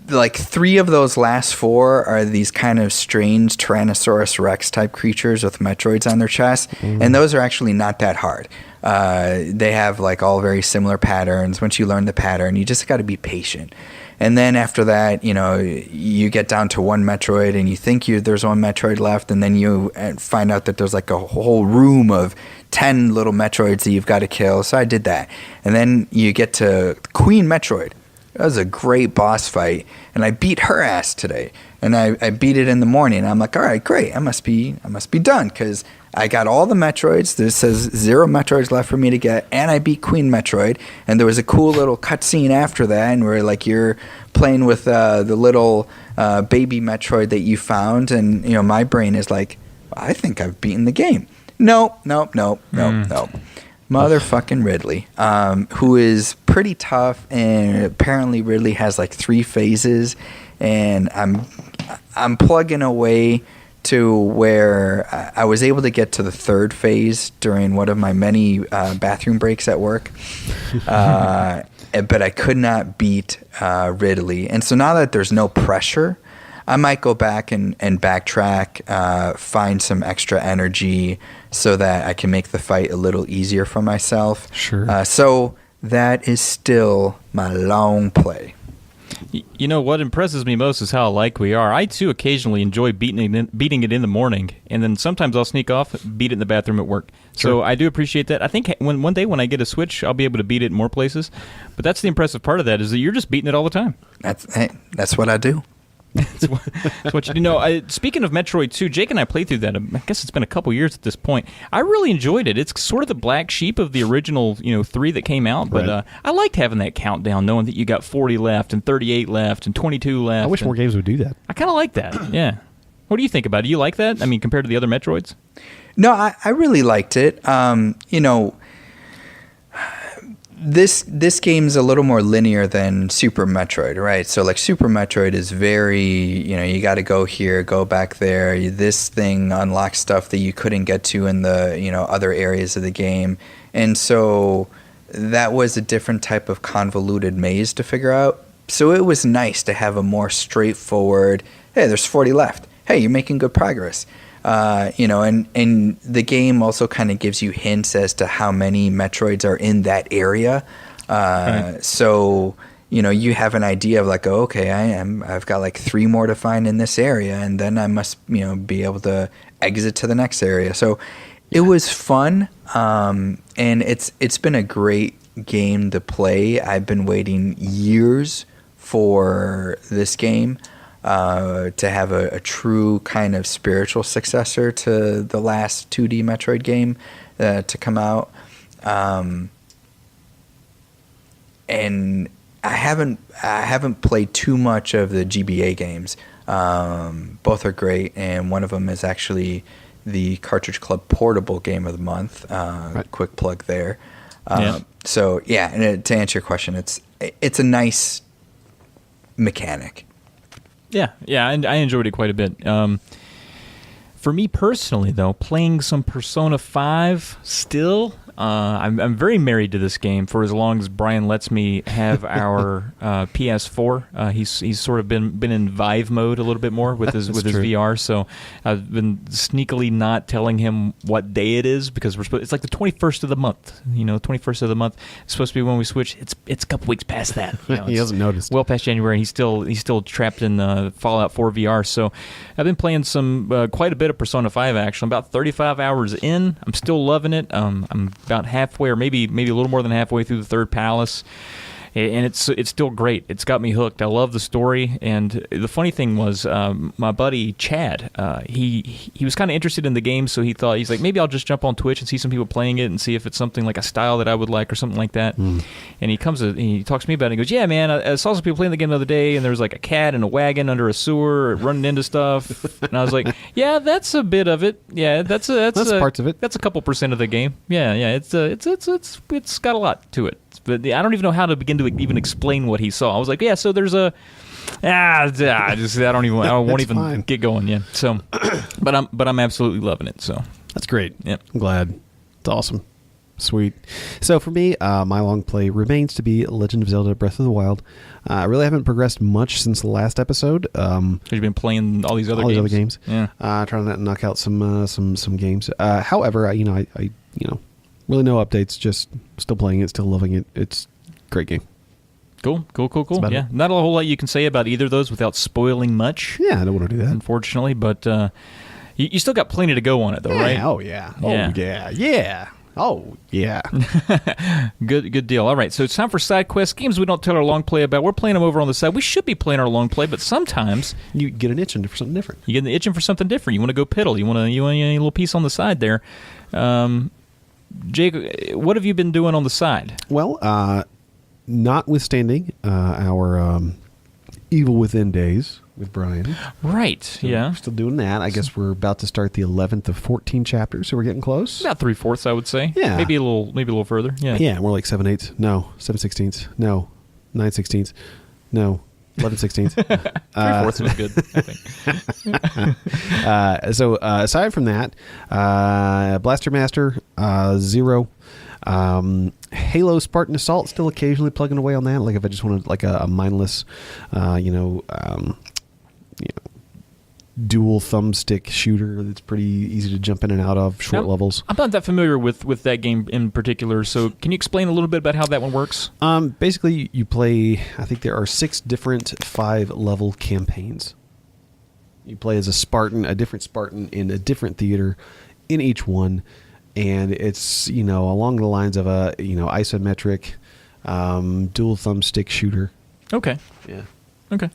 3 of those last 4 are these kind of strange Tyrannosaurus Rex type creatures with Metroids on their chest. And those are actually not that hard. They have all very similar patterns. Once you learn the pattern, you just got to be patient. And then after that, you get down to 1 Metroid and you think there's 1 Metroid left, and then you find out that there's a whole room of 10 little Metroids that you've got to kill. So I did that. And then you get to Queen Metroid. That was a great boss fight, and I beat her ass today. And I beat it in the morning. I'm like, all right, great. I must be done, because I got all the Metroids. This says 0 Metroids left for me to get, and I beat Queen Metroid. And there was a cool little cutscene after that, and where you're playing with the little baby Metroid that you found, and my brain is like, I think I've beaten the game. Nope. Motherfucking Ridley, who is pretty tough, and apparently Ridley has 3 phases, and I'm plugging away to where I was able to get to the 3rd phase during one of my many bathroom breaks at work, but I could not beat Ridley. And so now that there's no pressure, I might go back and backtrack, find some extra energy so that I can make the fight a little easier for myself. Sure. So that is still my long play. You know, what impresses me most is how alike we are. I, too, occasionally enjoy beating it in the morning, and then sometimes I'll sneak off, beat it in the bathroom at work. Sure. So I do appreciate that. I think one day when I get a Switch, I'll be able to beat it in more places. But that's the impressive part of that, is that you're just beating it all the time. That's what I do. That's what you do. No, speaking of Metroid 2, Jake and I played through that. I guess it's been a couple years at this point. I really enjoyed it. It's sort of the black sheep of the original, 3 that came out. But Right. I liked having that countdown, knowing that you got 40 left and 38 left and 22 left. I wish more games would do that. I kind of like that. Yeah. What do you think about it? Do you like that? I mean, compared to the other Metroids? No, I really liked it. This game's a little more linear than Super Metroid, right? So like Super Metroid is very, you got to go here, go back there. This thing unlocks stuff that you couldn't get to in the, other areas of the game. And so that was a different type of convoluted maze to figure out. So it was nice to have a more straightforward, hey, there's 40 left. Hey, you're making good progress. And the game also kind of gives you hints as to how many Metroids are in that area. Right. So, you have an idea of like, oh, okay, I've got like 3 more to find in this area, and then I must, be able to exit to the next area. So it was fun. And it's been a great game to play. I've been waiting years for this game. To have a true kind of spiritual successor to the last 2D Metroid game to come out. And I haven't played too much of the GBA games. Both are great, and one of them is actually the Cartridge Club Portable Game of the Month. Right. Quick plug there. Yeah. So yeah, and to answer your question, it's a nice mechanic. Yeah, and I enjoyed it quite a bit. For me personally, though, playing some Persona 5 still, I'm very married to this game for as long as Brian lets me have our PS4. He's sort of been in Vive mode a little bit more with his That's his true. VR. So I've been sneakily not telling him what day it is because it's like the 21st of the month. 21st of the month. It's supposed to be when we switch. It's a couple weeks past that. He it's hasn't noticed. well past January. And he's still trapped in Fallout 4 VR. So I've been playing quite a bit of Persona 5 actually. I'm about 35 hours in. I'm still loving it. I'm about halfway, or maybe a little more than halfway through the third palace, and it's still great. It's got me hooked. I love the story, and the funny thing was, my buddy Chad, he was kind of interested in the game, so he's like, maybe I'll just jump on Twitch and see some people playing it and see if it's something like a style that I would like or something like that. And he talks to me about it. And he goes, yeah, man, I saw some people playing the game the other day, and there was like a cat in a wagon under a sewer running into stuff, and I was like, yeah, that's a bit of it. Yeah, that's parts of it. That's a couple % of the game. Yeah, it's got a lot to it. But I don't even know how to begin to even explain what he saw. I was like, yeah, so there's a I won't even fine. get going. Yeah. So, but I'm absolutely loving it. So That's great. Yep. I'm glad. It's awesome. Sweet. So for me, my long play remains to be Legend of Zelda Breath of the Wild. I really haven't progressed much since the last episode. you've been playing all these other games. Yeah. Trying to knock out some games. However, I really no updates. Just still playing it, still loving it. It's a great game. Cool. about Yeah, it. not a whole lot you can say about either of those without spoiling much. Yeah, I don't want to do that. Unfortunately, but you still got plenty to go on it, though, Yeah, right? Oh yeah. Yeah. Yeah. Oh yeah. Good deal. All right, so it's time for side quests, games we don't tell our long play about. We're playing them over on the side. We should be playing our long play, but sometimes You get an itching for something different. you get itching for something different. You want to go piddle. You want a little piece on the side there. Jake, what have you been doing on the side? Well, notwithstanding our Evil Within days with Brian. Right. So Yeah. we're still doing that. I guess we're about to start the 11th of 14 chapters, so we're getting close. About 3/4, I would say. Yeah. Maybe a little further. Yeah. Yeah, we're like 7/8. No, 7/16. No, 9/16. No, 11/16. 3/4 was good, I think. So aside from that, Blaster Master 0. Halo Spartan Assault, still occasionally plugging away on that. Like if I just wanted like a mindless, dual thumbstick shooter that's pretty easy to jump in and out of, short levels. I'm not that familiar with that game in particular, so can you explain a little bit about how that one works? Basically, you play, I think there are 6 different 5-level campaigns. You play as a different Spartan in a different theater in each one, and it's, along the lines of a, isometric dual thumbstick shooter. Okay. Yeah. Okay.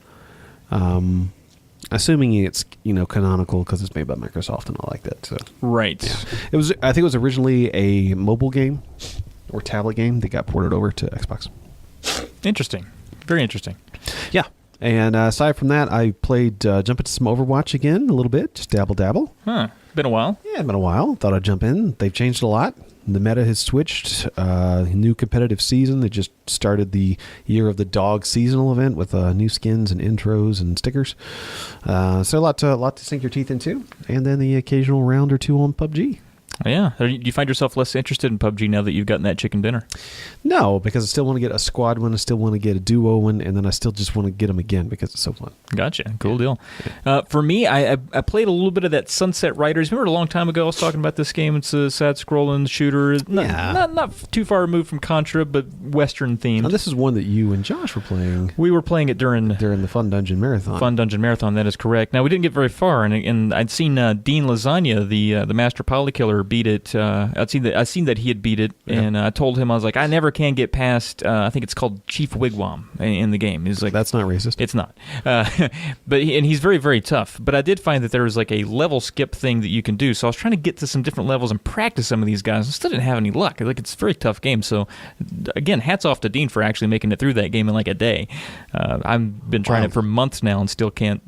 Assuming it's canonical because it's made by Microsoft and all like that. So right. Yeah. I think it was originally a mobile game or tablet game that got ported over to Xbox. Interesting. Very interesting. Yeah. And aside from that, I played jump into some Overwatch again a little bit, just dabble. Huh. Been a while. Yeah, it's been a while. Thought I'd jump in. They've changed a lot. The meta has switched. New competitive season. They just started the Year of the Dog seasonal event with new skins and intros and stickers. So a lot to sink your teeth into. And then the occasional round or two on PUBG. Yeah. Do you find yourself less interested in PUBG now that you've gotten that chicken dinner? No, because I still want to get a squad one. I still want to get a duo one. And then I still just want to get them again because it's so fun. Gotcha. Cool deal. For me, I played a little bit of that Sunset Riders. Remember a long time ago I was talking about this game? It's a side-scrolling shooter. Not too far removed from Contra, but Western themed. Now, this is one that you and Josh were playing. We were playing it during the Fun Dungeon Marathon. That is correct. Now, we didn't get very far, and I'd seen Dean Lasagna, the Master Polykiller, beat it. I'd seen that he had beat it, and I told him, I was like, I never can get past, I think it's called Chief Wigwam in the game. He's like, that's not racist. It's not. But he's very, very tough. But I did find that there was like a level skip thing that you can do. So I was trying to get to some different levels and practice some of these guys. I still didn't have any luck. Like, it's a very tough game. So again, hats off to Dean for actually making it through that game in like a day. I've been trying it for months now and still can't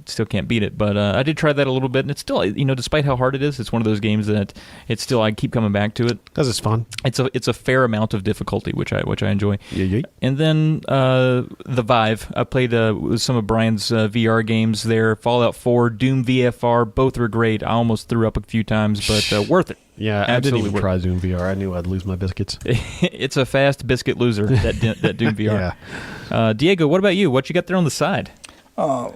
beat it. But I did try that a little bit, and it's still, despite how hard it is, it's one of those games that it's still, I keep coming back to it because it's fun. It's a fair amount of difficulty, which I enjoy. Yeah. And then the Vive. I played with some of Brian's VR games there. Fallout 4, Doom VFR, both were great. I almost threw up a few times, but worth it. Yeah, I didn't even try Doom VR. I knew I'd lose my biscuits. It's a fast biscuit loser, that Doom VR. Yeah. Diego, what about you? What you got there on the side? Oh,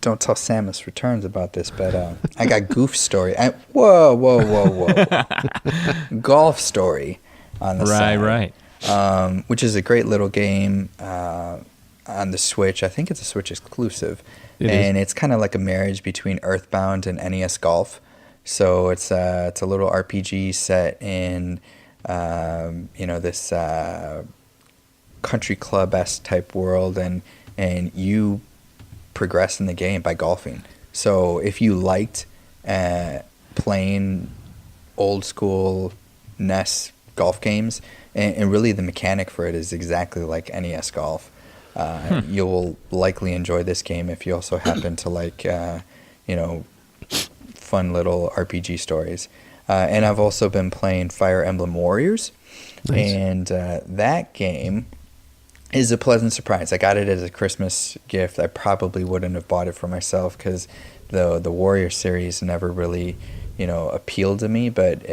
don't tell Samus Returns about this, but I got Goof Story. Whoa. Golf Story on the side. Right. Which is a great little game on the Switch. I think it's a Switch exclusive. It's kind of like a marriage between Earthbound and NES Golf. So it's a little RPG set in this country club-esque type world, and you progress in the game by golfing. So if you liked playing old school NES golf games, and really the mechanic for it is exactly like NES Golf, you'll likely enjoy this game if you also happen to like fun little RPG stories. And I've also been playing Fire Emblem Warriors. Nice. And that game is a pleasant surprise. I got it as a Christmas gift. I probably wouldn't have bought it for myself because the Warrior series never really, appealed to me. But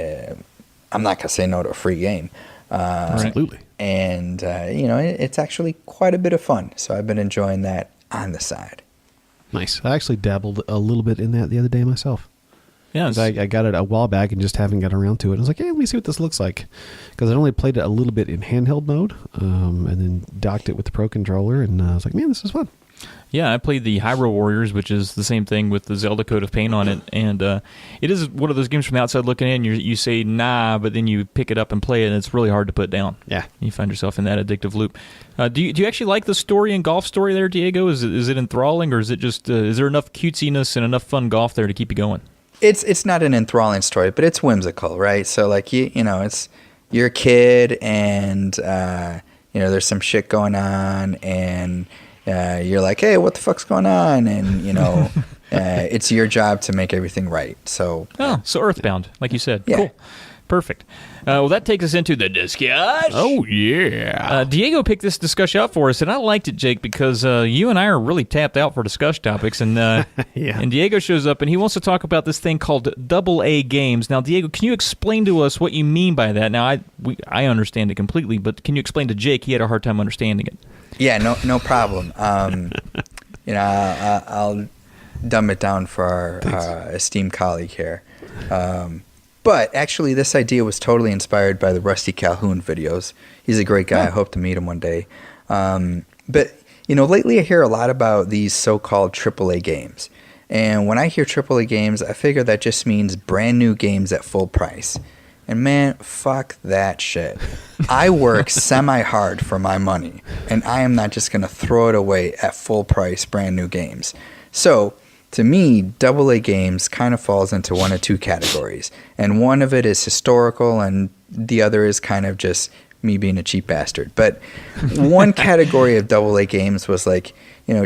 I'm not gonna say no to a free game. Absolutely. And it's actually quite a bit of fun. So I've been enjoying that on the side. Nice. I actually dabbled a little bit in that the other day myself. Yeah, I got it a while back and just haven't got around to it. I was like, hey, let me see what this looks like. Because I only played it a little bit in handheld mode and then docked it with the Pro Controller. And I was like, man, this is fun. Yeah, I played the Hyrule Warriors, which is the same thing with the Zelda coat of paint on it. And it is one of those games from the outside looking in, you say, nah, but then you pick it up and play it, and it's really hard to put down. Yeah. You find yourself in that addictive loop. Do you actually like the story and golf story there, Diego? Is it enthralling, or is it just is there enough cutesiness and enough fun golf there to keep you going? It's not an enthralling story, but it's whimsical, right? So like it's you're a kid, and there's some shit going on, and you're like, hey, what the fuck's going on? And it's your job to make everything right. So so Earthbound, like you said. Yeah. Cool. Perfect. Well, that takes us into the discussion. Oh, yeah. Diego picked this discussion up for us, and I liked it, Jake, because you and I are really tapped out for discussion topics. And and Diego shows up, and he wants to talk about this thing called AA games. Now, Diego, can you explain to us what you mean by that? Now, I understand it completely, but can you explain to Jake? He had a hard time understanding it. Yeah, no problem. I'll dumb it down for our esteemed colleague here. But actually, this idea was totally inspired by the Rusty Calhoun videos. He's a great guy. I hope to meet him one day. But, lately I hear a lot about these so-called AAA games. And when I hear AAA games, I figure that just means brand new games at full price. And man, fuck that shit. I work semi-hard for my money, and I am not just going to throw it away at full price brand new games. So, to me, AA games kind of falls into one of two categories. And one of it is historical, and the other is kind of just me being a cheap bastard. But one category of AA games was like,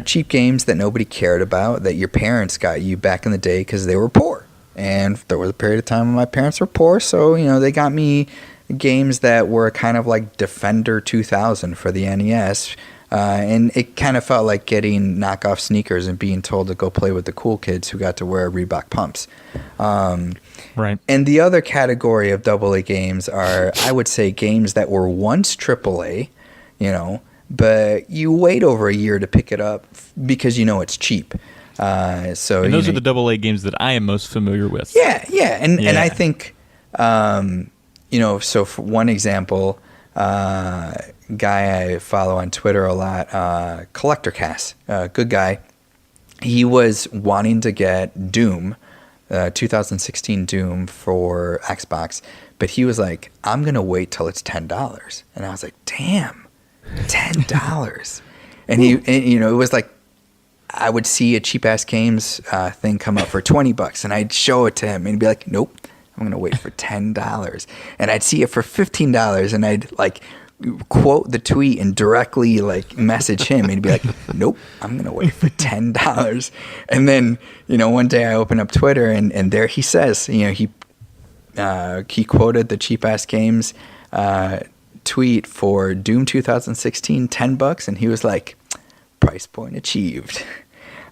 cheap games that nobody cared about, that your parents got you back in the day because they were poor. And there was a period of time when my parents were poor, so, they got me games that were kind of like Defender 2000 for the NES. And it kind of felt like getting knockoff sneakers and being told to go play with the cool kids who got to wear Reebok pumps. Right. And the other category of AA games are, I would say, games that were once AAA, but you wait over a year to pick it up because it's cheap. And those are the AA games that I am most familiar with. Yeah. And I think, so for one example, guy I follow on Twitter a lot, Collector Cast, good guy. He was wanting to get Doom, 2016 Doom for Xbox, but he was like, I'm going to wait till it's $10. And I was like, damn, $10. And it was like, I would see a cheap ass games thing come up for $20, and I'd show it to him, and he'd be like, "Nope, I'm gonna wait for $10." And I'd see it for $15, and I'd like quote the tweet and directly like message him, and he'd be like, "Nope, I'm gonna wait for $10." And then one day I open up Twitter, and there he says, he quoted the cheap ass games tweet for Doom 2016, $10, and he was like, price point achieved.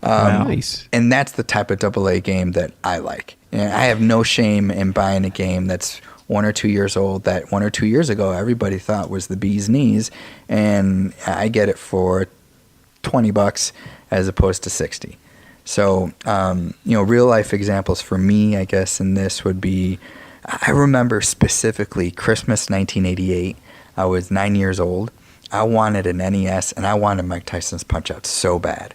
Nice. And that's the type of AA game that I like. And I have no shame in buying a game that's 1 or 2 years old that 1 or 2 years ago everybody thought was the bee's knees, and I get it for $20 as opposed to $60. So, real life examples for me, I guess, in this would be, I remember specifically Christmas 1988. I was 9 years old. I wanted an NES, and I wanted Mike Tyson's Punch-Out so bad.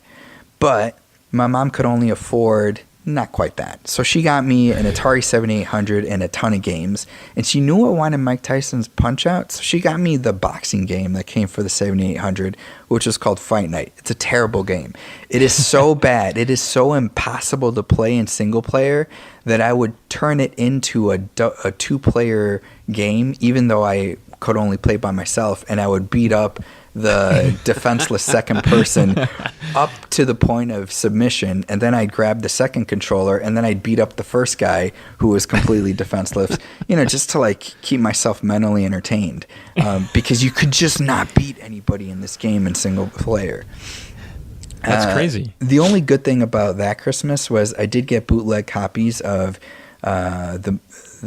But my mom could only afford not quite that. So she got me an Atari 7800 and a ton of games. And she knew I wanted Mike Tyson's Punch-Out, so she got me the boxing game that came for the 7800, which was called Fight Night. It's a terrible game. It is so bad. It is so impossible to play in single player that I would turn it into a two-player game, even though I could only play by myself, and I would beat up the defenseless second person up to the point of submission, and then I'd grab the second controller, and then I'd beat up the first guy who was completely defenseless, just to like keep myself mentally entertained, because you could just not beat anybody in this game in single player. That's crazy. The only good thing about that Christmas was I did get bootleg copies of the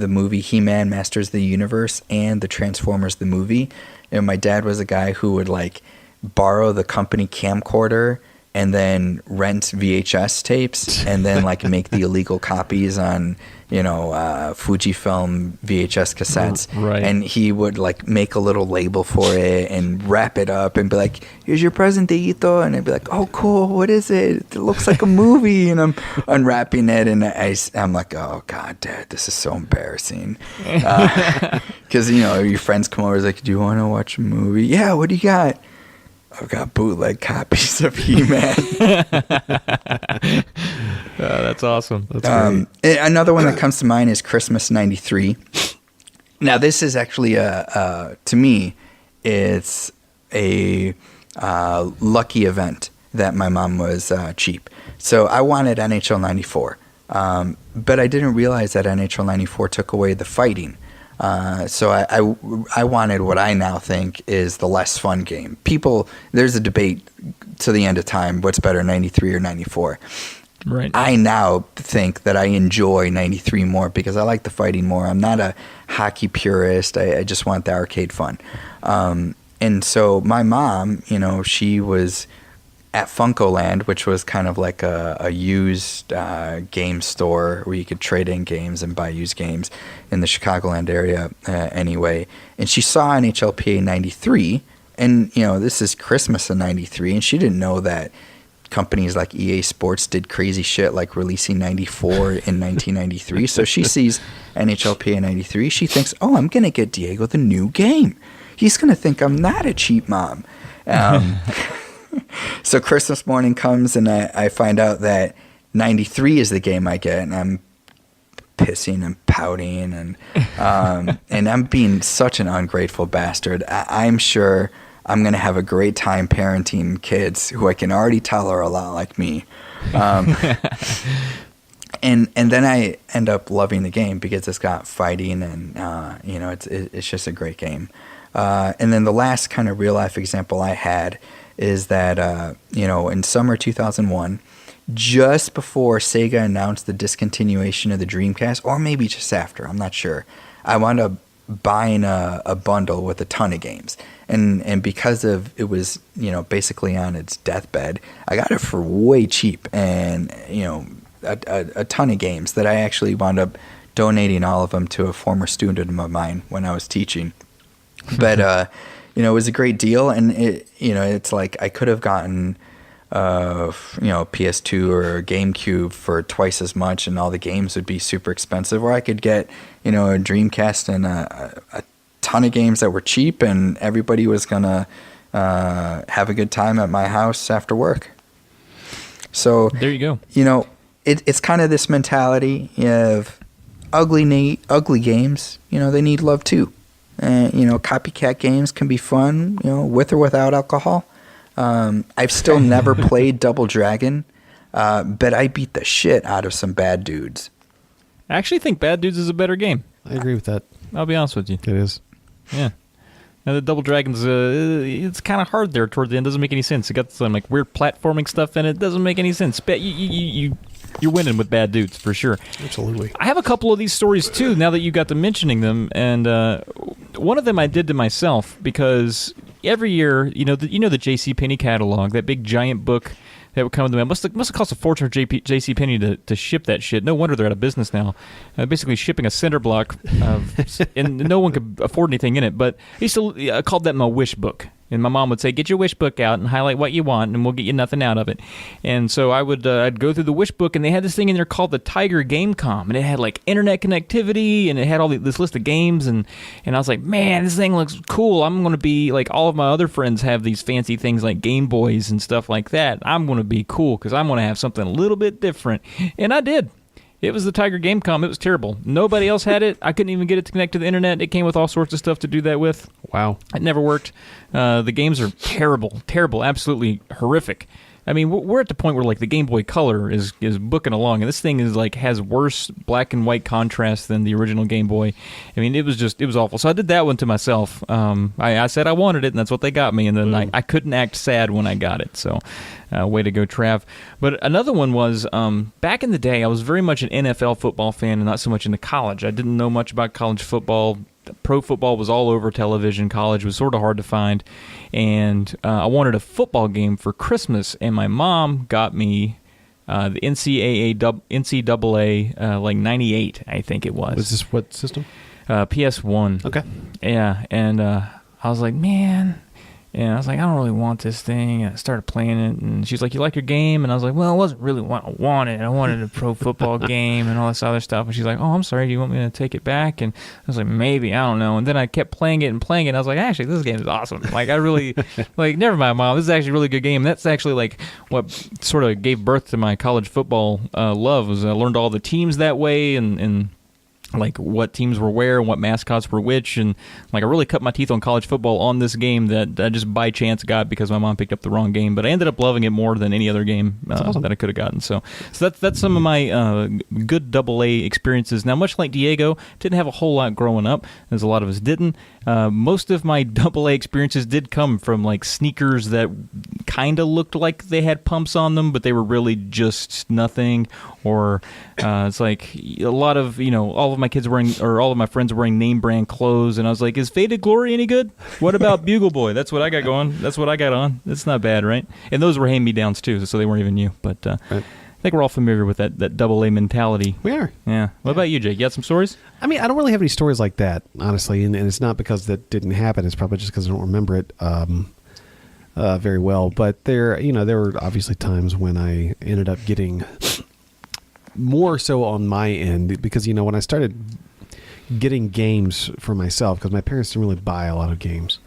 movie He-Man Masters of the Universe and the Transformers the movie. And my dad was a guy who would like borrow the company camcorder and then rent VHS tapes and then like make the illegal copies on, Fujifilm VHS cassettes. Right. And he would like make a little label for it and wrap it up and be like, "Here's your present, Deito." And I'd be like, "Oh, cool. What is it? It looks like a movie." And I'm unwrapping it, and I'm like, "Oh God, Dad, this is so embarrassing." Because your friends come over, like, "Do you want to watch a movie?" "Yeah, what do you got?" "I've got bootleg copies of He-Man." That's awesome. That's great. Another one that comes to mind is Christmas '93. Now, this is actually to me, it's a lucky event that my mom was cheap. So I wanted NHL '94, but I didn't realize that NHL '94 took away the fighting. So I wanted what I now think is the less fun game. There's a debate to the end of time, what's better, 93 or 94. Right. I now think that I enjoy 93 more because I like the fighting more. I'm not a hockey purist. I just want the arcade fun. And so my mom, she was at Funkoland, which was kind of like a used game store where you could trade in games and buy used games in the Chicagoland area anyway. And she saw NHLPA 93, and this is Christmas of 93, and she didn't know that companies like EA Sports did crazy shit like releasing 94 in 1993. So she sees NHLPA 93. She thinks, oh, I'm going to get Diego the new game. He's going to think I'm not a cheap mom. So Christmas morning comes, and I find out that 93 is the game I get, and I'm pissing and pouting, and I'm being such an ungrateful bastard. I'm sure I'm going to have a great time parenting kids who I can already tell are a lot like me. And then I end up loving the game because it's got fighting, and it's just a great game. And then the last kind of real life example I had is that in summer 2001, just before Sega announced the discontinuation of the Dreamcast, or maybe just after, I'm not sure, I wound up buying a bundle with a ton of games. And because of it was, basically on its deathbed, I got it for way cheap, and, a ton of games that I actually wound up donating all of them to a former student of mine when I was teaching. But, it was a great deal, and it's like I could have gotten PS2 or GameCube for twice as much, and all the games would be super expensive, or I could get, a Dreamcast and a ton of games that were cheap, and everybody was going to have a good time at my house after work. So there you go. It's kind of this mentality of ugly games, they need love too. Copycat games can be fun, with or without alcohol. I've still never played Double Dragon, but I beat the shit out of some bad dudes. I actually think Bad Dudes is a better game. I agree with that. I'll be honest with you. It is. Yeah. And the Double Dragons, it's kind of hard there toward the end. Doesn't make any sense. It got some like weird platforming stuff in it. Doesn't make any sense. But you're winning with Bad Dudes for sure. Absolutely. I have a couple of these stories too. Now that you got to mentioning them, and one of them I did to myself because every year, the JCPenney catalog, that big giant book that would come to me. It must have cost a fortune for JCPenney to ship that shit. No wonder they're out of business now. Basically shipping a cinder block and no one could afford anything in it. But I used to called that my wish book. And my mom would say, get your wish book out and highlight what you want, and we'll get you nothing out of it. And so I'd go through the wish book, and they had this thing in there called the Tiger GameCom, and it had like internet connectivity, and it had all this list of games, and I was like, man, this thing looks cool. I'm going to be like all of my other friends have these fancy things like Game Boys and stuff like that. I'm going to be cool because I'm going to have something a little bit different. And I did. It was the Tiger GameCom. It was terrible. Nobody else had it. I couldn't even get it to connect to the internet. It came with all sorts of stuff to do that with. Wow. It never worked. The games are terrible, absolutely horrific. I mean, we're at the point where like the Game Boy Color is booking along, and this thing is like has worse black and white contrast than the original Game Boy. I mean, it was awful. So I did that one to myself. I said I wanted it, and that's what they got me. And then I couldn't act sad when I got it. So, way to go, Trav. But another one was back in the day. I was very much an NFL football fan, and not so much into college. I didn't know much about college football. Pro football was all over television. College was sort of hard to find. And I wanted a football game for Christmas, and my mom got me the NCAA like 98, I think it was. Was this what system? PS1. Okay. Yeah, and I was like, man. And I was like, I don't really want this thing. And I started playing it, and she's like, you like your game? And I was like, well, it wasn't really what I wanted. I wanted a pro football game and all this other stuff. And she's like, oh, I'm sorry, do you want me to take it back? And I was like, maybe, I don't know. And then I kept playing it. And I was like, actually, this game is awesome. Like, I really, like, never mind, Mom, this is actually a really good game. That's actually, like, what sort of gave birth to my college football love, was I learned all the teams that way, and like what teams were where and what mascots were which, and like I really cut my teeth on college football on this game that I just by chance got because my mom picked up the wrong game, but I ended up loving it more than any other game awesome. that I could have gotten. So that's some of my good AA experiences. Now, much like Diego, didn't have a whole lot growing up, as a lot of us didn't. Most of my AA experiences did come from like sneakers that kind of looked like they had pumps on them, but they were really just nothing, Or it's like a lot of, all of my kids all of my friends wearing name brand clothes, and I was like, is Faded Glory any good? What about Bugle Boy? That's what I got going. That's what I got on. It's not bad, right? And those were hand-me-downs too, so they weren't even new. But right. I think we're all familiar with that AA mentality. We are. Yeah. What about you, Jake? You got some stories? I mean, I don't really have any stories like that, honestly, and it's not because that didn't happen. It's probably just because I don't remember it very well. But there were obviously times when I ended up getting more so on my end because, when I started getting games for myself, because my parents didn't really buy a lot of games.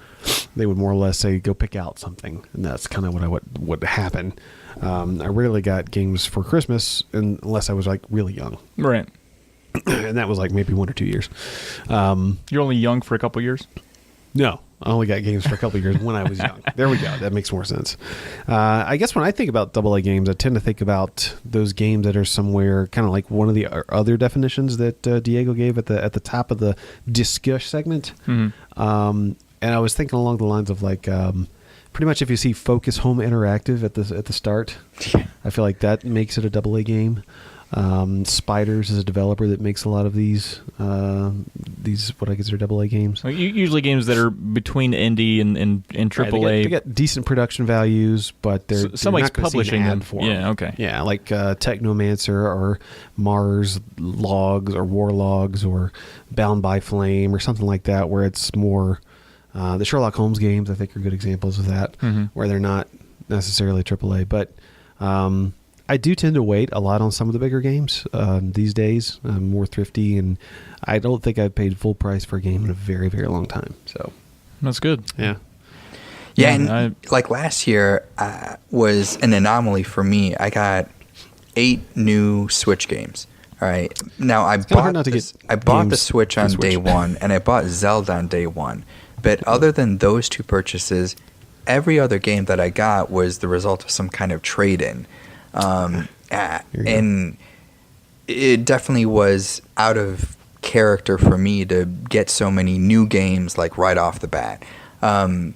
They would more or less say, go pick out something. And that's kind of what would happen. I rarely got games for Christmas unless I was like really young. Right. And that was like maybe 1 or 2 years. You're only young for a couple years? No, I only got games for a couple of years when I was young. There we go. That makes more sense. I guess when I think about AA games, I tend to think about those games that are somewhere kind of like one of the other definitions that Diego gave at the top of the discuss segment. Mm-hmm. And I was thinking along the lines of like pretty much if you see Focus Home Interactive at the start, I feel like that makes it a AA game. Spiders is a developer that makes a lot of these what I consider AA games. Usually games that are between indie and AAA. Right, they get decent production values, but they're somebody's not publishing them for them. Yeah, okay. Yeah, like Technomancer or Mars Logs or War Logs or Bound by Flame or something like that, where it's more the Sherlock Holmes games. I think are good examples of that, where they're not necessarily AAA, but. I do tend to wait a lot on some of the bigger games these days. I'm more thrifty, and I don't think I've paid full price for a game in a very, very long time. So that's good. Yeah. Yeah, and like last year was an anomaly for me. I got 8 new Switch games. All right. Now I bought the Switch on day one, and I bought Zelda on day one. But other than those 2 purchases, every other game that I got was the result of some kind of trade-in. And it definitely was out of character for me to get so many new games like right off the bat. So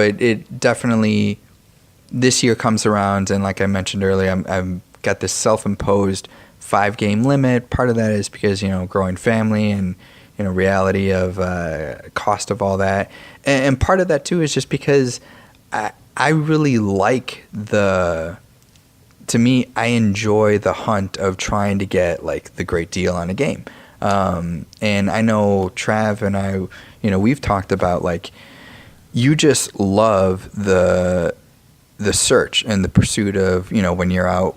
it definitely this year comes around, and like I mentioned earlier, I've got this self-imposed 5-game limit. Part of that is because growing family and reality of cost of all that, and part of that too is just because I really like to me, I enjoy the hunt of trying to get like the great deal on a game. And I know Trav and I, we've talked about like you just love the search and the pursuit of, when you're out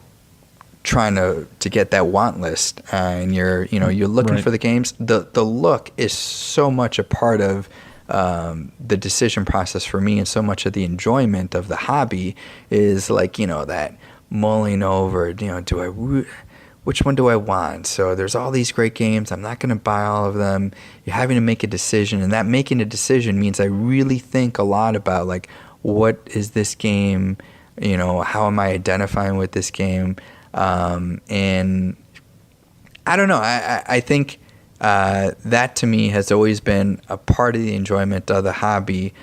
trying to get that want list and you're looking for the games. The look is so much a part of the decision process for me, and so much of the enjoyment of the hobby is like, that mulling over, which one do I want? So there's all these great games. I'm not going to buy all of them. You're having to make a decision, and that making a decision means I really think a lot about like, what is this game? How am I identifying with this game? And I don't know. I think that to me has always been a part of the enjoyment of the hobby.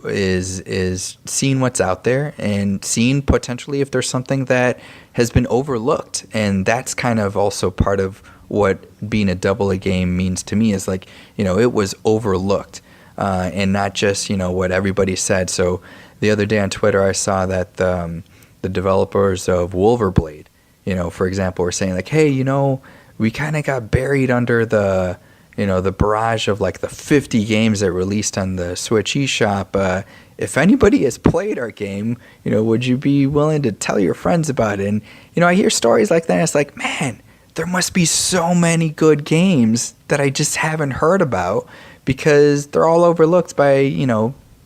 Is seeing what's out there and seeing potentially if there's something that has been overlooked. And that's kind of also part of what being a AA game means to me is like, it was overlooked and not just, what everybody said. So the other day on Twitter, I saw that the developers of Wolverblade, for example, were saying like, hey, we kind of got buried under the barrage of like the 50 games that released on the Switch eShop. If anybody has played our game, would you be willing to tell your friends about it? And, I hear stories like that, and it's like, man, there must be so many good games that I just haven't heard about because they're all overlooked by,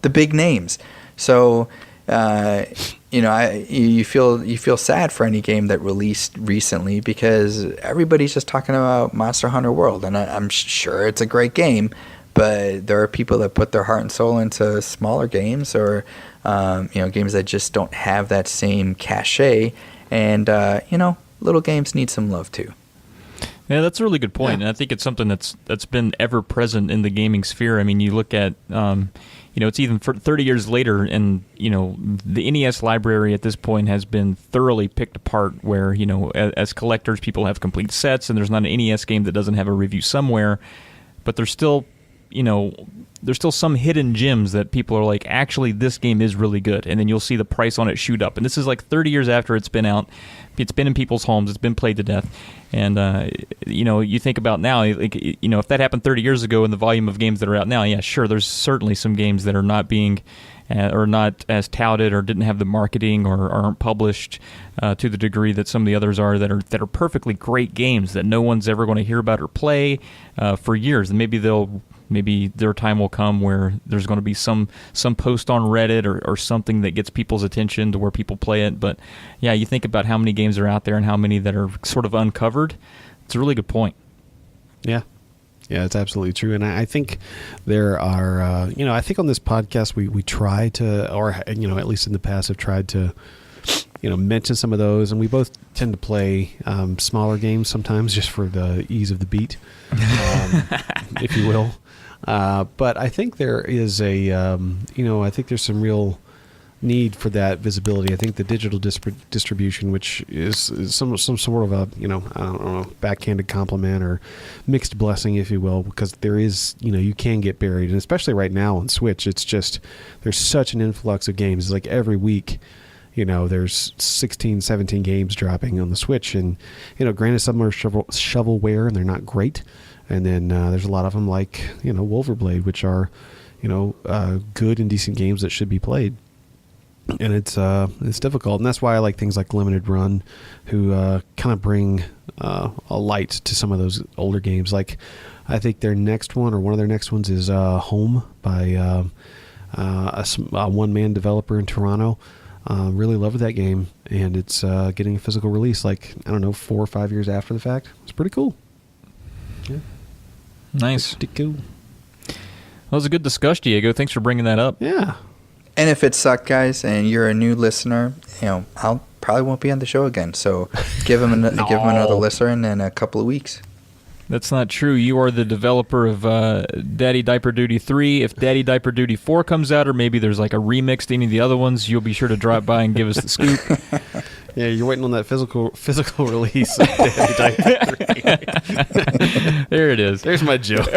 the big names. So, you feel sad for any game that released recently because everybody's just talking about Monster Hunter World, and I'm sure it's a great game, but there are people that put their heart and soul into smaller games or games that just don't have that same cachet, and little games need some love too. Yeah, that's a really good point, and I think it's something that's been ever present in the gaming sphere. I mean, you look at it's even 30 years later, and the NES library at this point has been thoroughly picked apart. Where as collectors, people have complete sets, and there's not an NES game that doesn't have a review somewhere. But there's still some hidden gems that people are like, actually, this game is really good, and then you'll see the price on it shoot up. And this is like 30 years after it's been out. It's been in people's homes. It's been played to death. And, you think about now, if that happened 30 years ago in the volume of games that are out now, yeah, sure, there's certainly some games that are not being or not as touted or didn't have the marketing or aren't published to the degree that some of the others are that are perfectly great games that no one's ever going to hear about or play for years. And maybe their time will come where there's going to be some post on Reddit or something that gets people's attention to where people play it. But yeah, you think about how many games are out there and how many that are sort of uncovered. It's a really good point. Yeah. Yeah, it's absolutely true. And I think there are, I think on this podcast we try to, or, at least in the past have tried to, mention some of those. And we both tend to play smaller games sometimes just for the ease of the beat, if you will. But I think there is I think there's some real need for that visibility. I think the digital distribution, which is some sort of a, I don't know, backhanded compliment or mixed blessing, if you will, because there is, you can get buried. And especially right now on Switch, it's just, there's such an influx of games. It's like every week, there's 16, 17 games dropping on the Switch. And, granted, some are shovelware and they're not great. And then there's a lot of them like, Wolverblade, which are, good and decent games that should be played. And it's difficult. And that's why I like things like Limited Run, who kind of bring a light to some of those older games. Like, I think their next one, or one of their next ones, is Home by a one-man developer in Toronto. Really loved that game. And it's getting a physical release, 4 or 5 years after the fact. It's pretty cool. Yeah. Nice. Pretty cool. That was a good discussion, Diego. Thanks for bringing that up. Yeah. And if it sucked, guys, and you're a new listener, I'll probably won't be on the show again. So give him another listen in a couple of weeks. That's not true. You are the developer of Daddy Diaper Duty 3. If Daddy Diaper Duty 4 comes out, or maybe there's like a remix to any of the other ones, you'll be sure to drop by and give us the scoop. Yeah, you're waiting on that physical release of Daddy Diaper 3. There it is. There's my joke.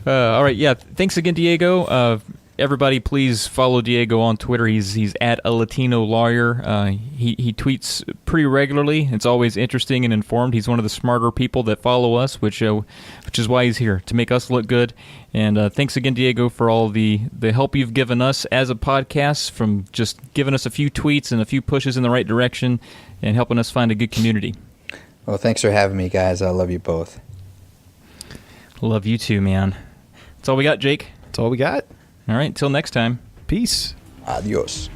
All right, yeah. Thanks again, Diego. Everybody, please follow Diego on Twitter. He's at a Latino lawyer. He tweets pretty regularly. It's always interesting and informed. He's one of the smarter people that follow us, which is why he's here, to make us look good. And thanks again, Diego, for all the help you've given us as a podcast, from just giving us a few tweets and a few pushes in the right direction and helping us find a good community. Well, thanks for having me, guys. I love you both. Love you too, man. That's all we got, Jake. That's all we got. All right, until next time. Peace. Adios.